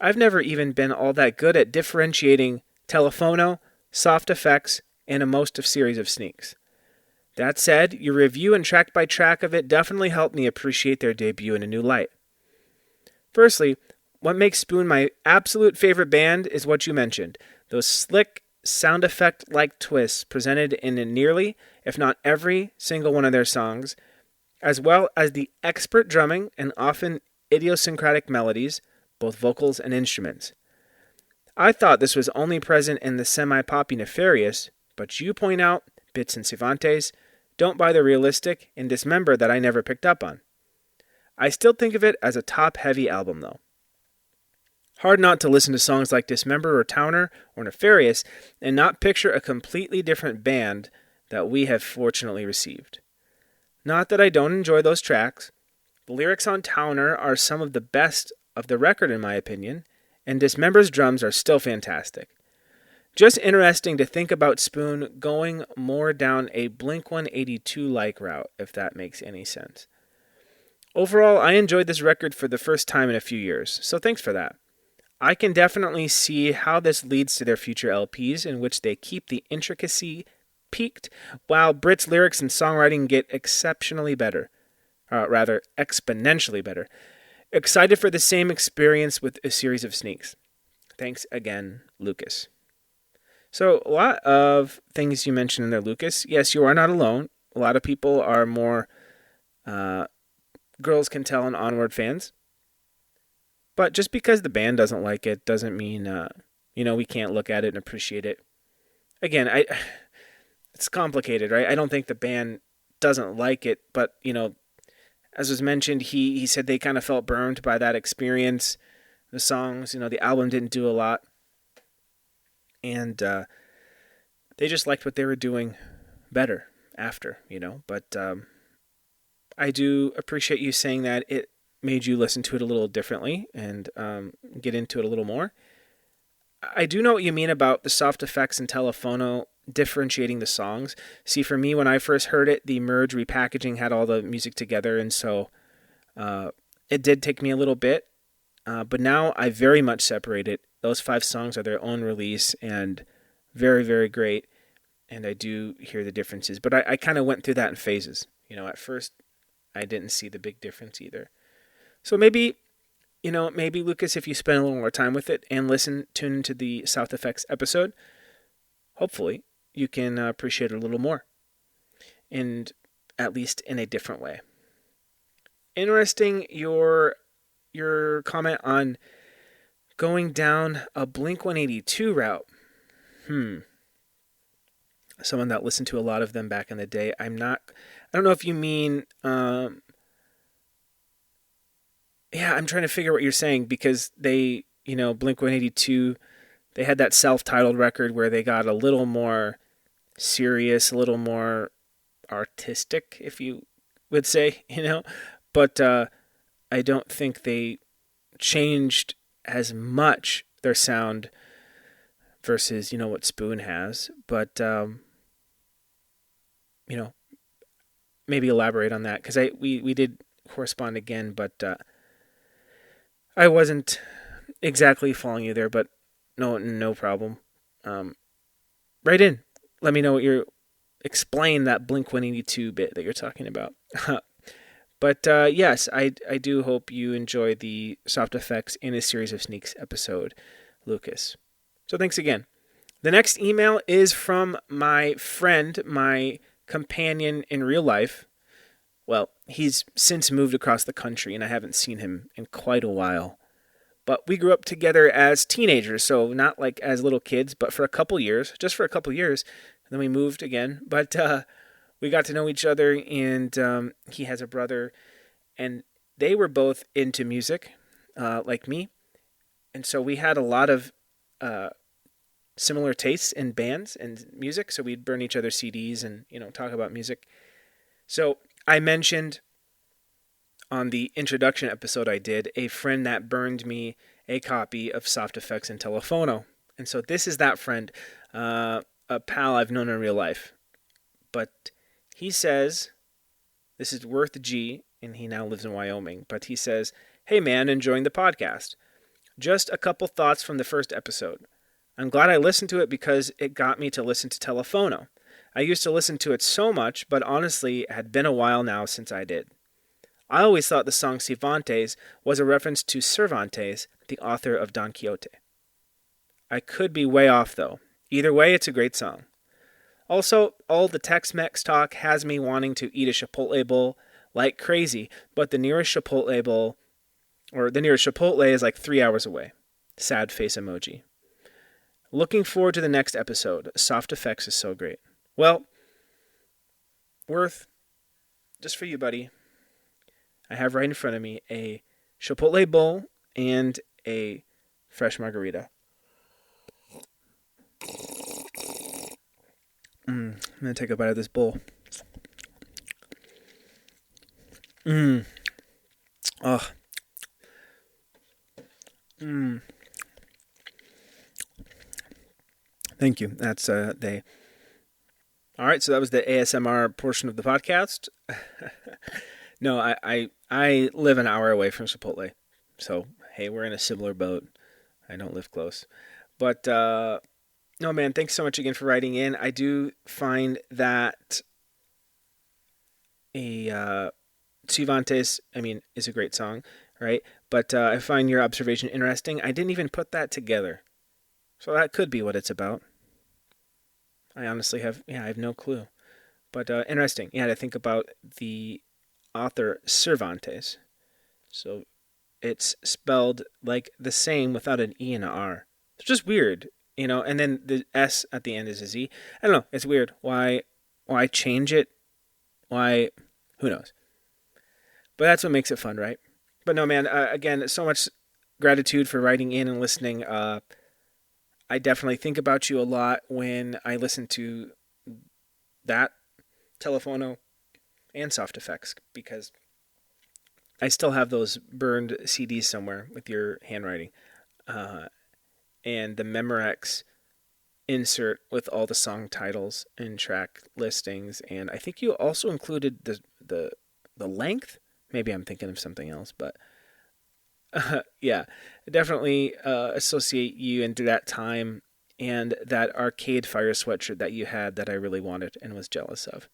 I've never even been all that good at differentiating Telephono, soft effects, and a most of series of sneaks. That said, your review and track by track of it definitely helped me appreciate their debut in a new light. Firstly, what makes Spoon my absolute favorite band is what you mentioned, those slick, sound effect-like twists presented in nearly, if not every, single one of their songs, as well as the expert drumming and often idiosyncratic melodies, both vocals and instruments. I thought this was only present in the semi-poppy Nefarious, but you point out Bits and Cervantes, Don't Buy the Realistic, and Dismember that I never picked up on. I still think of it as a top-heavy album, though. Hard not to listen to songs like Dismember or Towner or Nefarious and not picture a completely different band that we have fortunately received. Not that I don't enjoy those tracks. The lyrics on Towner are some of the best of the record in my opinion, and Dismember's drums are still fantastic. Just interesting to think about Spoon going more down a Blink-182-like route, if that makes any sense. Overall, I enjoyed this record for the first time in a few years, so thanks for that. I can definitely see how this leads to their future LPs, in which they keep the intricacy peaked, while Brit's lyrics and songwriting get exceptionally better. Rather, exponentially better. Excited for the same experience with a series of sneaks. Thanks again, Lucas. So, a lot of things you mentioned in there, Lucas. Yes, you are not alone. A lot of people are more Girls Can Tell and Onward fans. But just because the band doesn't like it doesn't mean, we can't look at it and appreciate it. Again, it's complicated, right? I don't think the band doesn't like it, but, as was mentioned, he said they kind of felt burned by that experience. The songs, the album didn't do a lot. And they just liked what they were doing better after, But I do appreciate you saying that it made you listen to it a little differently and get into it a little more. I do know what you mean about the soft effects and Telephono differentiating the songs. See, for me, when I first heard it, the merge repackaging had all the music together, and so it did take me a little bit. But now I very much separate it. Those 5 songs are their own release and very, very great. And I do hear the differences. But I kind of went through that in phases. At first I didn't see the big difference either. So maybe Lucas, if you spend a little more time with it and tune into the South Effects episode, hopefully you can appreciate it a little more. And at least in a different way. Interesting, your comment on going down a Blink-182 route. Someone that listened to a lot of them back in the day. I don't know if you mean, I'm trying to figure what you're saying, because they, Blink-182, they had that self-titled record where they got a little more serious, a little more artistic, if you would say, but I don't think they changed as much their sound versus, what Spoon has, but, maybe elaborate on that, because we did correspond again, but I wasn't exactly following you there, but no problem. Write in. Let me know what explain that Blink-182 bit that you're talking about. But yes, I do hope you enjoy the Soft Effects in a Series of Sneaks episode, Lucas. So thanks again. The next email is from my friend, my companion in real life. Well, he's since moved across the country, and I haven't seen him in quite a while. But we grew up together as teenagers, so not like as little kids, but for a couple years, just for a couple years. And then we moved again, but we got to know each other, and he has a brother, and they were both into music, like me. And so we had a lot of similar tastes in bands and music, so we'd burn each other's CDs and, talk about music. So I mentioned on the introduction episode I did, a friend that burned me a copy of Soft Effects and Telephono. And so this is that friend, a pal I've known in real life. But he says, this is Worth G, and he now lives in Wyoming, but he says, "Hey man, enjoying the podcast. Just a couple thoughts from the first episode. I'm glad I listened to it because it got me to listen to Telephono. I used to listen to it so much, but honestly, it had been a while now since I did. I always thought the song Cervantes was a reference to Cervantes, the author of Don Quixote. I could be way off though. Either way, it's a great song. Also, all the Tex-Mex talk has me wanting to eat a Chipotle bowl like crazy, but the nearest Chipotle is like 3 hours away. Sad face emoji. Looking forward to the next episode. Soft Effects is so great." Well, Worth, just for you, buddy, I have right in front of me a Chipotle bowl and a fresh margarita. I'm going to take a bite of this bowl. Oh. Thank you. That's they. All right, so that was the ASMR portion of the podcast. No, I live an hour away from Chipotle, so hey, we're in a similar boat. I don't live close. But no, man, thanks so much again for writing in. I do find that Cervantes, is a great song, right? But I find your observation interesting. I didn't even put that together. So that could be what it's about. I honestly I have no clue. But interesting. Yeah, to think about the author Cervantes. So it's spelled like the same without an E and an R. It's just weird, and then the S at the end is a Z. I don't know. It's weird. Why change it? Why? Who knows? But that's what makes it fun, right? But no, man, again, so much gratitude for writing in and listening. I definitely think about you a lot when I listen to that Telephono and Soft Effects because I still have those burned CDs somewhere with your handwriting. And the Memorex insert with all the song titles and track listings. And I think you also included the length. Maybe I'm thinking of something else, but yeah, definitely associate you into that time and that Arcade Fire sweatshirt that you had that I really wanted and was jealous of.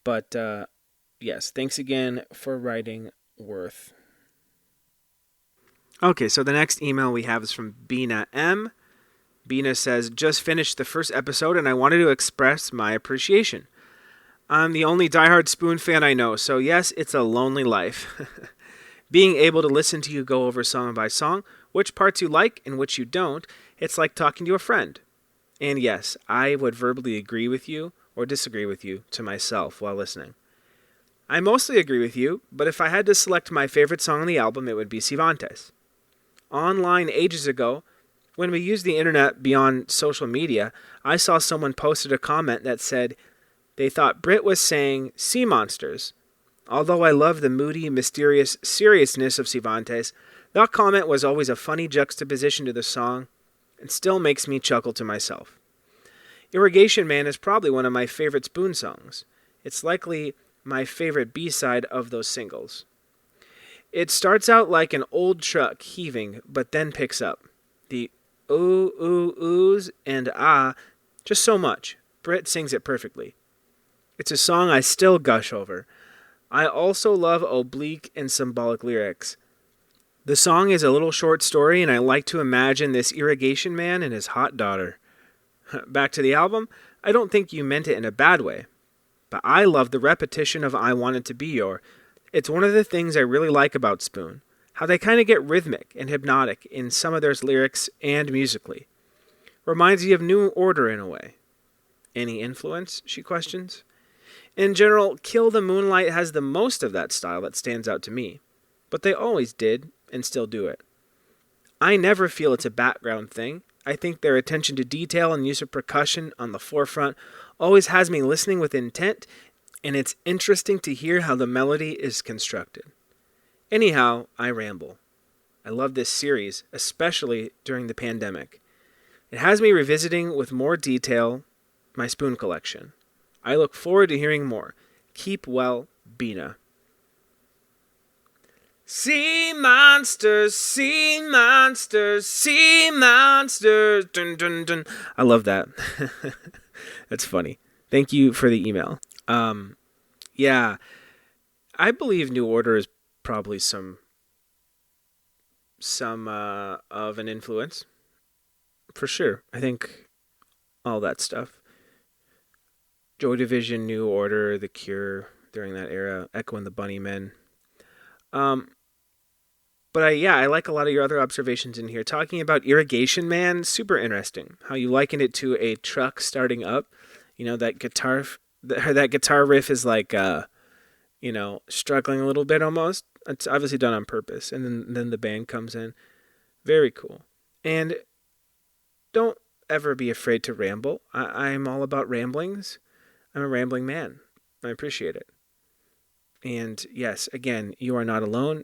But yes, thanks again for writing Worth. Okay, so the next email we have is from Bina M. Bina says, just finished the first episode and I wanted to express my appreciation. I'm the only diehard Spoon fan I know, so yes, it's a lonely life. Being able to listen to you go over song by song, which parts you like and which you don't, it's like talking to a friend. And yes, I would verbally agree with you or disagree with you to myself while listening. I mostly agree with you, but if I had to select my favorite song on the album, it would be Cervantes. Online ages ago, when we used the internet beyond social media, I saw someone posted a comment that said they thought Brit was saying sea monsters. Although I love the moody, mysterious seriousness of Cervantes, that comment was always a funny juxtaposition to the song and still makes me chuckle to myself. Irrigation Man is probably one of my favorite Spoon songs. It's likely my favorite B-side of those singles. It starts out like an old truck heaving, but then picks up. The ooh, ooh, oohs and ah, just so much. Britt sings it perfectly. It's a song I still gush over. I also love oblique and symbolic lyrics. The song is a little short story, and I like to imagine this irrigation man and his hot daughter. Back to the album, I don't think you meant it in a bad way, but I love the repetition of I Wanted to Be Your. It's one of the things I really like about Spoon, how they kind of get rhythmic and hypnotic in some of their lyrics and musically. Reminds me of New Order in a way. Any influence, she questions? In general, Kill the Moonlight has the most of that style that stands out to me, but they always did and still do it. I never feel it's a background thing. I think their attention to detail and use of percussion on the forefront always has me listening with intent, and it's interesting to hear how the melody is constructed. Anyhow, I ramble. I love this series, especially during the pandemic. It has me revisiting with more detail my Spoon collection. I look forward to hearing more. Keep well, Bina. Sea monsters, sea monsters, sea monsters. Dun, dun, dun. I love that. That's funny. Thank you for the email. Yeah, I believe New Order is probably some of an influence. For sure. I think all that stuff. Joy Division, New Order, The Cure during that era, Echo and the Bunnymen. But I like a lot of your other observations in here. Talking about Irrigation Man, super interesting. How you likened it to a truck starting up. That guitar riff is like, struggling a little bit almost. It's obviously done on purpose. And then the band comes in. Very cool. And don't ever be afraid to ramble. I'm all about ramblings. I'm a rambling man. I appreciate it. And yes, again, you are not alone.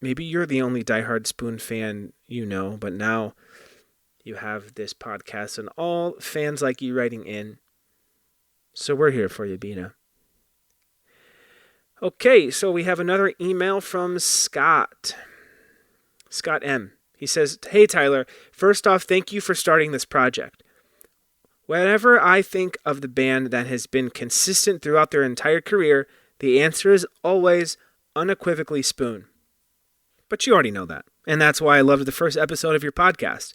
Maybe you're the only diehard Spoon fan but now you have this podcast and all fans like you writing in. So we're here for you, Bina. Okay, so we have another email from Scott. Scott M. He says, "Hey Tyler, first off, thank you for starting this project. Whenever I think of the band that has been consistent throughout their entire career, the answer is always unequivocally Spoon. But you already know that, and that's why I loved the first episode of your podcast.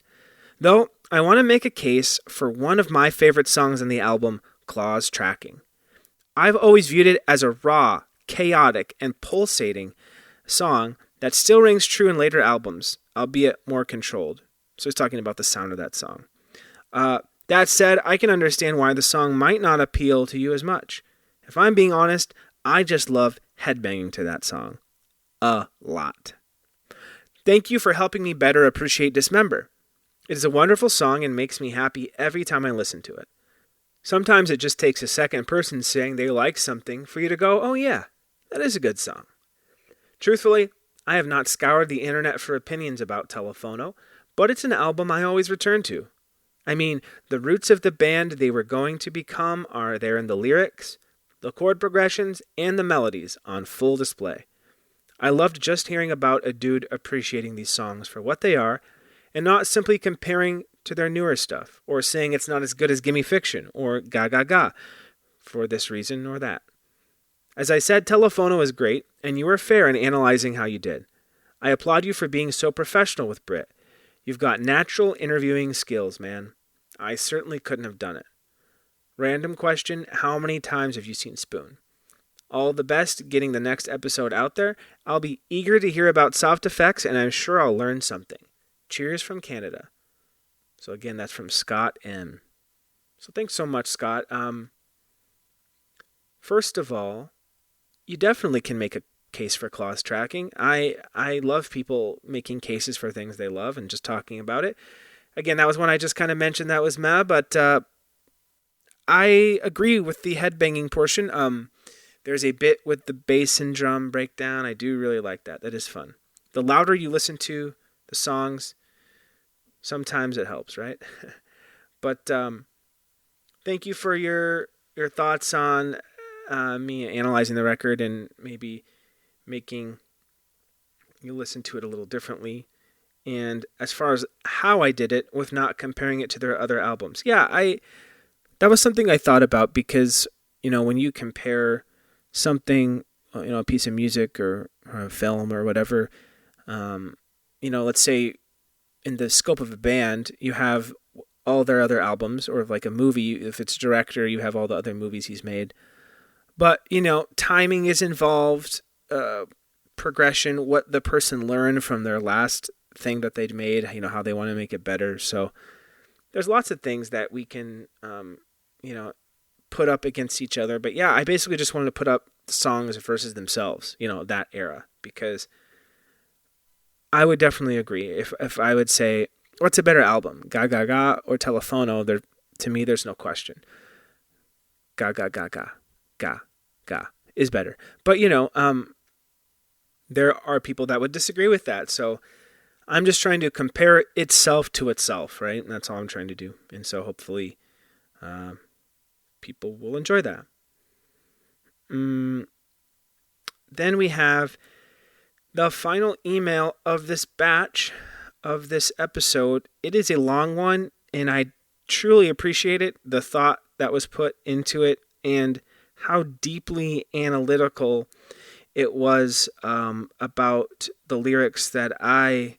Though, I want to make a case for one of my favorite songs on the album, Claws Tracking. I've always viewed it as a raw, chaotic, and pulsating song that still rings true in later albums, albeit more controlled." So he's talking about the sound of that song. That said, I can understand why the song might not appeal to you as much. If I'm being honest, I just love headbanging to that song. A lot. Thank you for helping me better appreciate Dismember. It is a wonderful song and makes me happy every time I listen to it. Sometimes it just takes a second person saying they like something for you to go, "Oh yeah, that is a good song." Truthfully, I have not scoured the internet for opinions about Telephono, but it's an album I always return to. I mean, the roots of the band they were going to become are there in the lyrics, the chord progressions, and the melodies on full display. I loved just hearing about a dude appreciating these songs for what they are, and not simply comparing to their newer stuff, or saying it's not as good as Gimme Fiction, or Ga Ga Ga, for this reason or that. As I said, Telephono is great, and you were fair in analyzing how you did. I applaud you for being so professional with Brit. You've got natural interviewing skills, man. I certainly couldn't have done it. Random question, how many times have you seen Spoon? All the best getting the next episode out there. I'll be eager to hear about soft effects, and I'm sure I'll learn something. Cheers from Canada. So again, that's from Scott M. So thanks so much, Scott. First of all, you definitely can make a case for claws tracking. I love people making cases for things they love and just talking about it. Again, that was one I just kind of mentioned that was meh, but I agree with the headbanging portion. There's a bit with the bass and drum breakdown. I do really like that. That is fun. The louder you listen to the songs, sometimes it helps, right? But thank you for your thoughts on me analyzing the record and maybe making you listen to it a little differently. And as far as how I did it with not comparing it to their other albums. Yeah, that was something I thought about because, when you compare something, a piece of music or a film or whatever, let's say in the scope of a band, you have all their other albums, or like a movie, if it's director, you have all the other movies he's made. But, timing is involved, progression, what the person learned from their last thing that they'd made, how they want to make it better. So there's lots of things that we can, put up against each other. But yeah, I basically just wanted to put up the songs versus themselves, that era, because I would definitely agree. If I would say, what's a better album, Ga Ga Ga or Telephono? To me, there's no question. Ga Ga Ga Ga Ga Ga is better. But there are people that would disagree with that. So I'm just trying to compare itself to itself, right? And that's all I'm trying to do. And so hopefully people will enjoy that. Then we have the final email of this batch of this episode. It is a long one, and I truly appreciate it, the thought that was put into it, and how deeply analytical it was about the lyrics that I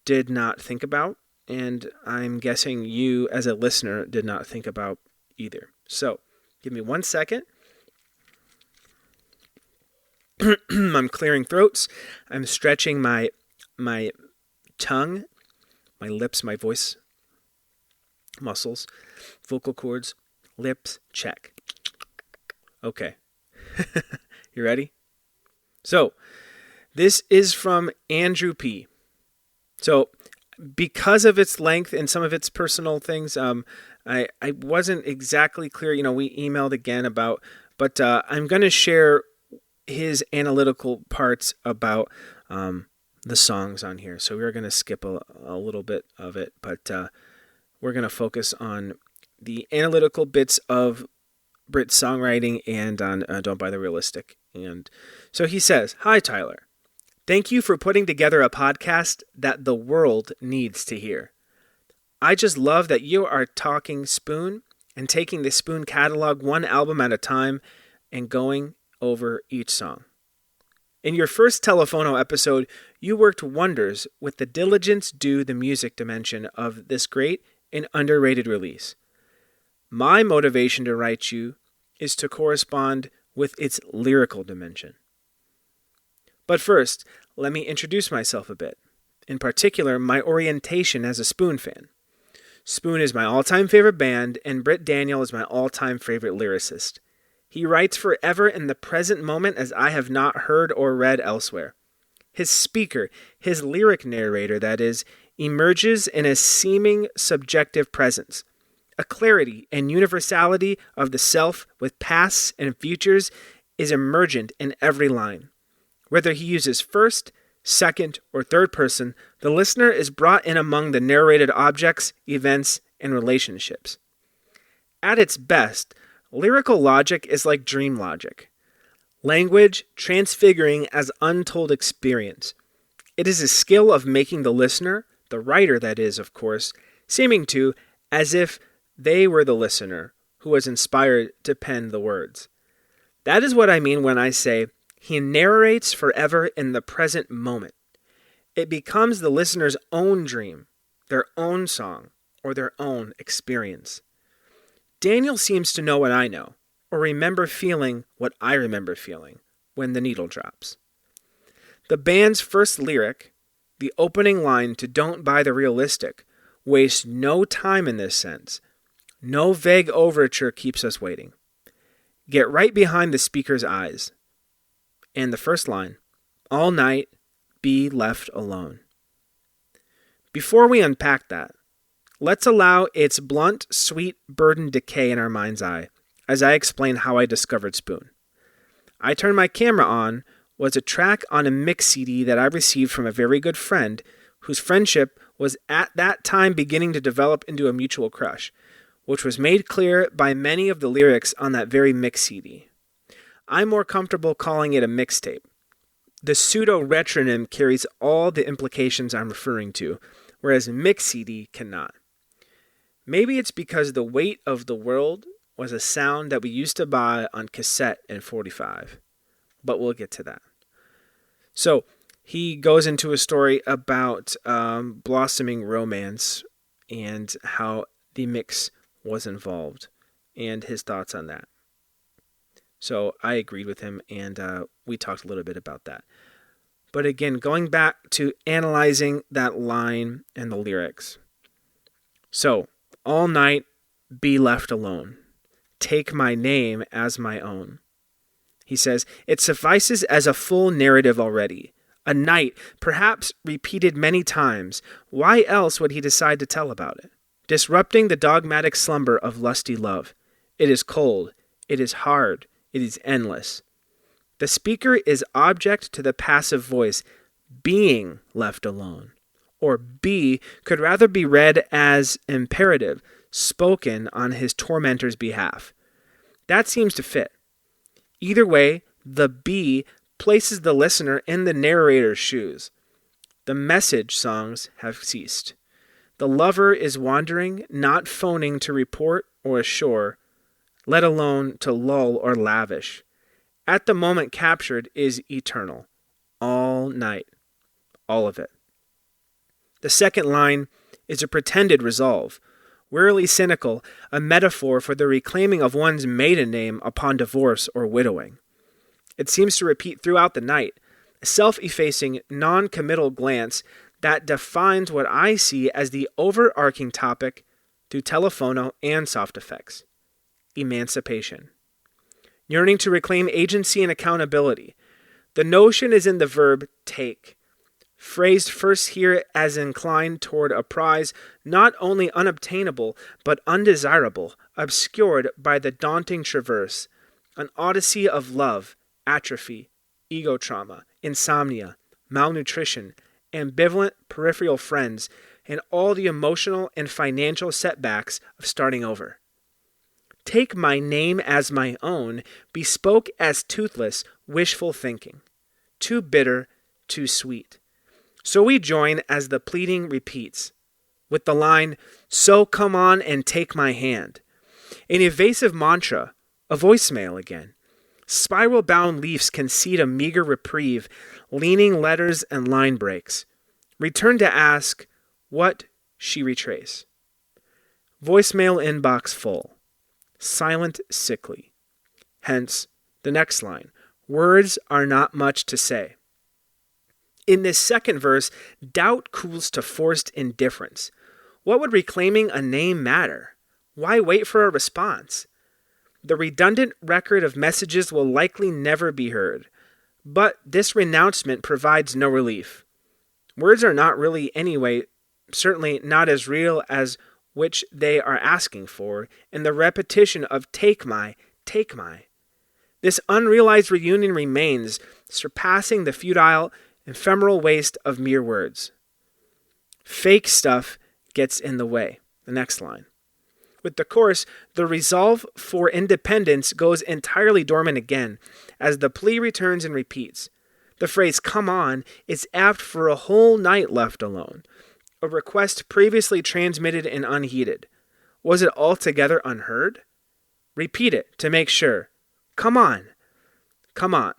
did not think about, and I'm guessing you as a listener did not think about either. So give me 1 second. I'm clearing throats. I'm stretching my tongue, my lips, my voice muscles, vocal cords, lips, check. Okay. You ready? So, this is from Andrew P. So, because of its length and some of its personal things, I wasn't exactly clear. We emailed again about, but I'm going to share his analytical parts about the songs on here. So we're going to skip a little bit of it, but we're going to focus on the analytical bits of Brit's songwriting and on Don't Buy the Realistic. And so he says, "Hi, Tyler. Thank you for putting together a podcast that the world needs to hear. I just love that you are talking Spoon and taking the Spoon catalog one album at a time and going over each song. In your first Telephono episode, you worked wonders with the diligence due the music dimension of this great and underrated release. My motivation to write you is to correspond with its lyrical dimension. But first, let me introduce myself a bit. In particular, my orientation as a Spoon fan. Spoon is my all-time favorite band, and Britt Daniel is my all-time favorite lyricist. He writes forever in the present moment as I have not heard or read elsewhere. His speaker, his lyric narrator, that is, emerges in a seeming subjective presence. A clarity and universality of the self with pasts and futures is emergent in every line. Whether he uses first, second, or third person, the listener is brought in among the narrated objects, events, and relationships. At its best, lyrical logic is like dream logic. Language transfiguring as untold experience. It is a skill of making the listener, the writer that is, of course, seeming to as if they were the listener who was inspired to pen the words. That is what I mean when I say he narrates forever in the present moment. It becomes the listener's own dream, their own song, or their own experience. Daniel seems to know what I know, or remember feeling what I remember feeling when the needle drops. The band's first lyric, the opening line to Don't Buy the Realistic, wastes no time in this sense. No vague overture keeps us waiting. Get right behind the speaker's eyes. And the first line, all night, be left alone. Before we unpack that, let's allow its blunt, sweet burden decay in our mind's eye as I explain how I discovered Spoon. I Turned My Camera On was a track on a mix CD that I received from a very good friend whose friendship was at that time beginning to develop into a mutual crush, which was made clear by many of the lyrics on that very mix CD. I'm more comfortable calling it a mixtape. The pseudo-retronym carries all the implications I'm referring to, whereas mix CD cannot. Maybe it's because the weight of the world was a sound that we used to buy on cassette and 45, but we'll get to that. So he goes into a story about blossoming romance and how the mix was involved and his thoughts on that. So I agreed with him, and we talked a little bit about that. But again, going back to analyzing that line and the lyrics. So, all night, be left alone. Take my name as my own. He says, it suffices as a full narrative already. A night, perhaps repeated many times. Why else would he decide to tell about it? Disrupting the dogmatic slumber of lusty love. It is cold. It is hard. It is endless. The speaker is object to the passive voice, being left alone. Or be could rather be read as imperative, spoken on his tormentor's behalf. That seems to fit. Either way, the be places the listener in the narrator's shoes. The message songs have ceased. The lover is wandering, not phoning to report or assure, let alone to lull or lavish. At the moment captured is eternal. All night. All of it. The second line is a pretended resolve, wearily cynical, a metaphor for the reclaiming of one's maiden name upon divorce or widowing. It seems to repeat throughout the night, a self-effacing, non-committal glance that defines what I see as the overarching topic through Telephono and soft effects. Emancipation. Yearning to reclaim agency and accountability. The notion is in the verb take, phrased first here as inclined toward a prize not only unobtainable but undesirable, obscured by the daunting traverse, an odyssey of love, atrophy, ego trauma, insomnia, malnutrition, ambivalent peripheral friends, and all the emotional and financial setbacks of starting over. Take my name as my own bespoke as toothless, wishful thinking. Too bitter, too sweet. So we join as the pleading repeats, with the line, "So come on and take my hand." An evasive mantra, a voicemail again. Spiral-bound leaves concede a meager reprieve, leaning letters and line breaks. Return to ask, what she retrace. Voicemail inbox full. Silent, sickly. Hence, the next line. Words are not much to say. In this second verse, doubt cools to forced indifference. What would reclaiming a name matter? Why wait for a response? The redundant record of messages will likely never be heard, but this renouncement provides no relief. Words are not really anyway, certainly not as real as which they are asking for, in the repetition of take my. This unrealized reunion remains, surpassing the futile, ephemeral waste of mere words. Fake stuff gets in the way. The next line. With the chorus, the resolve for independence goes entirely dormant again, as the plea returns and repeats. The phrase, "come on," is apt for a whole night left alone, a request previously transmitted and unheeded. Was it altogether unheard? Repeat it to make sure. Come on. Come on.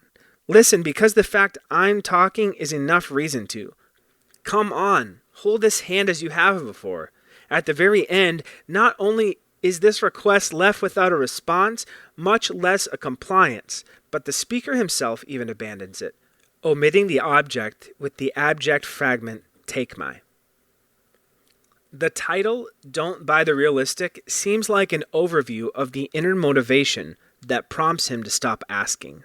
Listen, because the fact I'm talking is enough reason to. Come on. Hold this hand as you have before. At the very end, not only is this request left without a response, much less a compliance, but the speaker himself even abandons it, omitting the object with the abject fragment, take my. The title, Don't Buy the Realistic, seems like an overview of the inner motivation that prompts him to stop asking.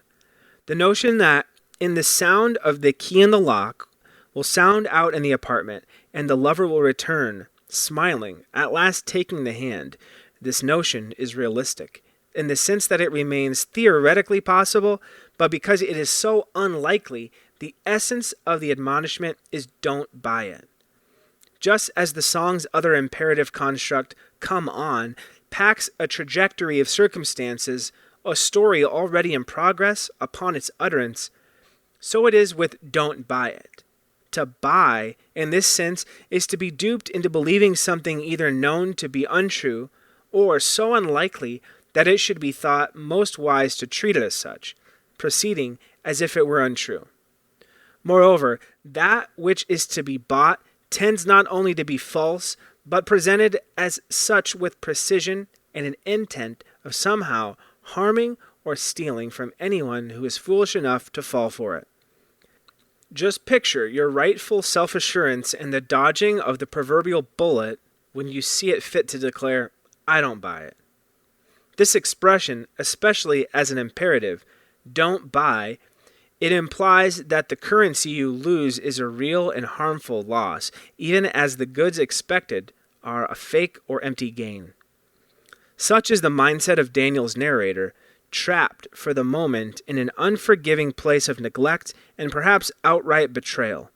The notion that in the sound of the key in the lock will sound out in the apartment, and the lover will return, smiling, at last taking the hand. This notion is realistic, in the sense that it remains theoretically possible, but because it is so unlikely, the essence of the admonishment is don't buy it. Just as the song's other imperative construct, come on, packs a trajectory of circumstances, a story already in progress upon its utterance, so it is with don't buy it. To buy, in this sense, is to be duped into believing something either known to be untrue or so unlikely that it should be thought most wise to treat it as such, proceeding as if it were untrue. Moreover, that which is to be bought tends not only to be false, but presented as such with precision and an intent of somehow harming or stealing from anyone who is foolish enough to fall for it. Just picture your rightful self-assurance and the dodging of the proverbial bullet when you see it fit to declare, I don't buy it. This expression, especially as an imperative, don't buy, it implies that the currency you lose is a real and harmful loss, even as the goods expected are a fake or empty gain. Such is the mindset of Daniel's narrator, trapped for the moment in an unforgiving place of neglect and perhaps outright betrayal,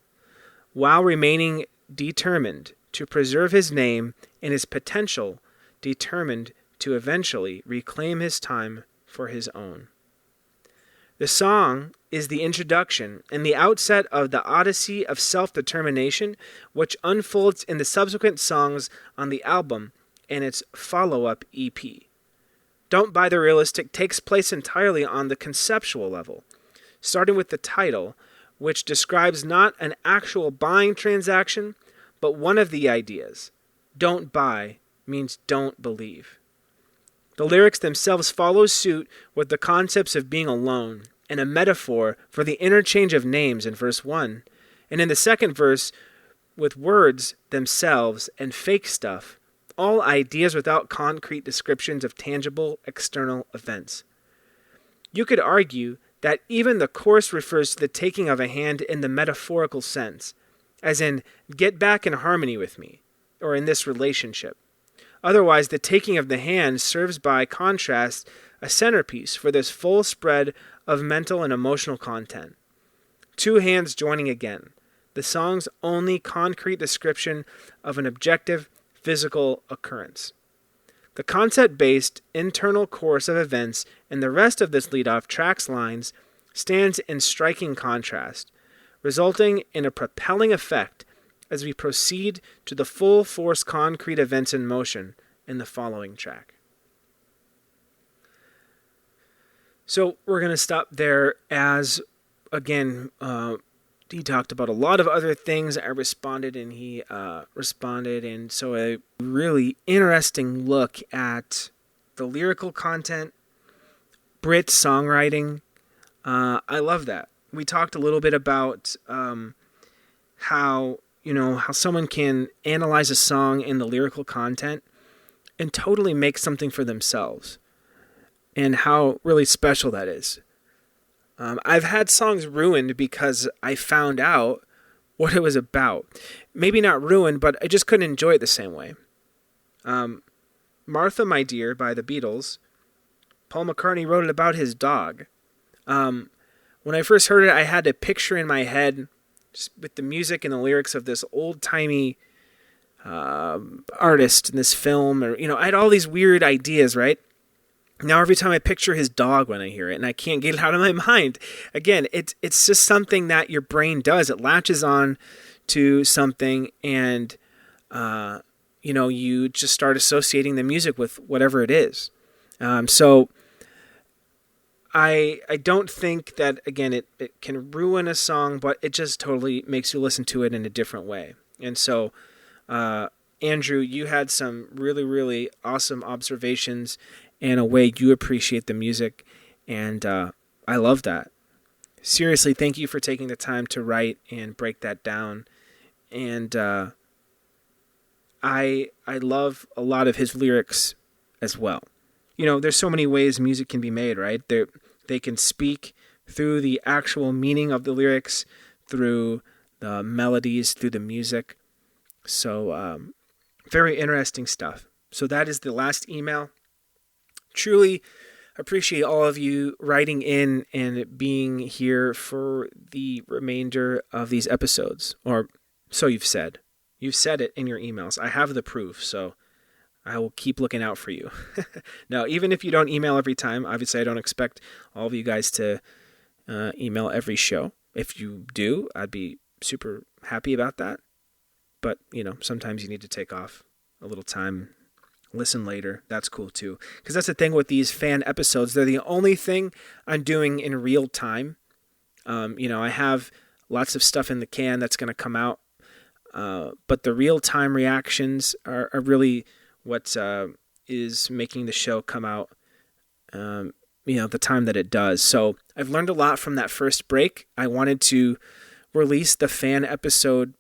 while remaining determined to preserve his name and his potential, determined to eventually reclaim his time for his own. The song is the introduction and the outset of the odyssey of self-determination, which unfolds in the subsequent songs on the album and its follow-up EP. Don't Buy the Realistic takes place entirely on the conceptual level, starting with the title, which describes not an actual buying transaction, but one of the ideas. Don't buy means don't believe. The lyrics themselves follow suit with the concepts of being alone and a metaphor for the interchange of names in verse 1, and in the second verse with words themselves and fake stuff, all ideas without concrete descriptions of tangible external events. You could argue that even the chorus refers to the taking of a hand in the metaphorical sense, as in, get back in harmony with me, or in this relationship. Otherwise, the taking of the hand serves by contrast a centerpiece for this full spread of mental and emotional content. Two hands joining again, the song's only concrete description of an objective physical occurrence. The concept-based internal course of events in the rest of this lead-off track's lines stands in striking contrast, resulting in a propelling effect as we proceed to the full force concrete events in motion in the following track. So we're going to stop there as, again, he talked about a lot of other things. I responded and he responded. And so a really interesting look at the lyrical content, Brit songwriting. I love that. We talked a little bit about how someone can analyze a song and the lyrical content and totally make something for themselves, and how really special that is. I've had songs ruined because I found out what it was about. Maybe not ruined, but I just couldn't enjoy it the same way. Martha, My Dear by the Beatles, Paul McCartney wrote it about his dog. When I first heard it, I had a picture in my head just with the music and the lyrics of this old-timey artist in this film. Or I had all these weird ideas, right? Now every time I picture his dog when I hear it, and I can't get it out of my mind. Again, it's just something that your brain does. It latches on to something, and you just start associating the music with whatever it is. So I don't think that, again, it can ruin a song, but it just totally makes you listen to it in a different way. And so, Andrew, you had some really, really awesome observations and a way you appreciate the music, and I love that. Seriously, thank you for taking the time to write and break that down. And I love a lot of his lyrics as well. There's so many ways music can be made, right? They can speak through the actual meaning of the lyrics, through the melodies, through the music. So very interesting stuff. So that is the last email. Truly appreciate all of you writing in and being here for the remainder of these episodes. Or so you've said. You've said it in your emails. I have the proof, so I will keep looking out for you. Now, even if you don't email every time, obviously I don't expect all of you guys to email every show. If you do, I'd be super happy about that. But, sometimes you need to take off a little time, listen later. That's cool too. Because that's the thing with these fan episodes. They're the only thing I'm doing in real time. I have lots of stuff in the can that's going to come out. But the real-time reactions are really what is making the show come out, the time that it does. So I've learned a lot from that first break. I wanted to release the fan episode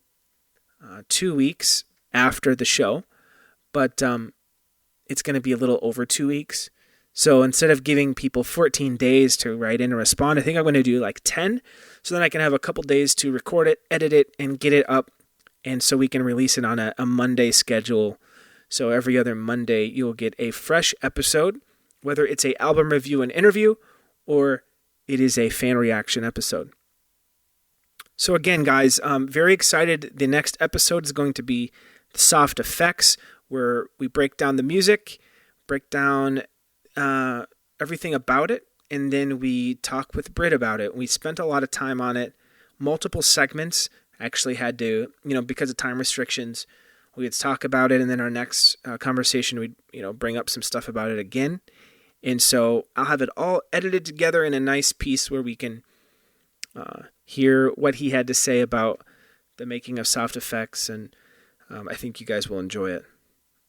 2 weeks after the show, but it's going to be a little over 2 weeks. So instead of giving people 14 days to write in and respond, I think I'm going to do like 10, so then I can have a couple days to record it, edit it, and get it up, and so we can release it on a Monday schedule. So every other Monday, you'll get a fresh episode, whether it's an album review and interview, or it is a fan reaction episode. So again, guys, I'm very excited. The next episode is going to be soft effects, where we break down the music, break down everything about it, and then we talk with Britt about it. We spent a lot of time on it, multiple segments. Actually had to, because of time restrictions, we would talk about it, and then our next conversation, we'd, bring up some stuff about it again. And so I'll have it all edited together in a nice piece where we can hear what he had to say about the making of soft effects, and I think you guys will enjoy it.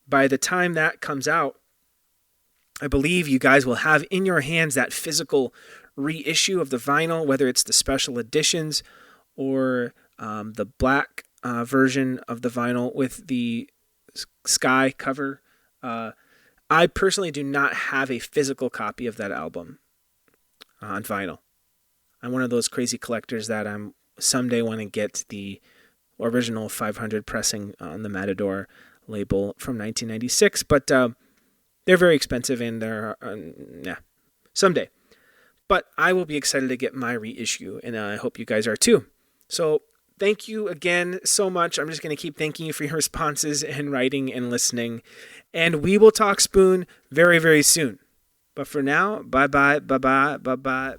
By the time that comes out, I believe you guys will have in your hands that physical reissue of the vinyl, whether it's the special editions or the black version of the vinyl with the sky cover. I personally do not have a physical copy of that album on vinyl. I'm one of those crazy collectors that I'm someday want to get the original 500 pressing on the Matador label from 1996, but they're very expensive, and they're someday. But I will be excited to get my reissue, and I hope you guys are too. So thank you again so much. I'm just going to keep thanking you for your responses and writing and listening. And we will talk Spoon very, very soon. But for now, bye-bye, bye-bye, bye-bye.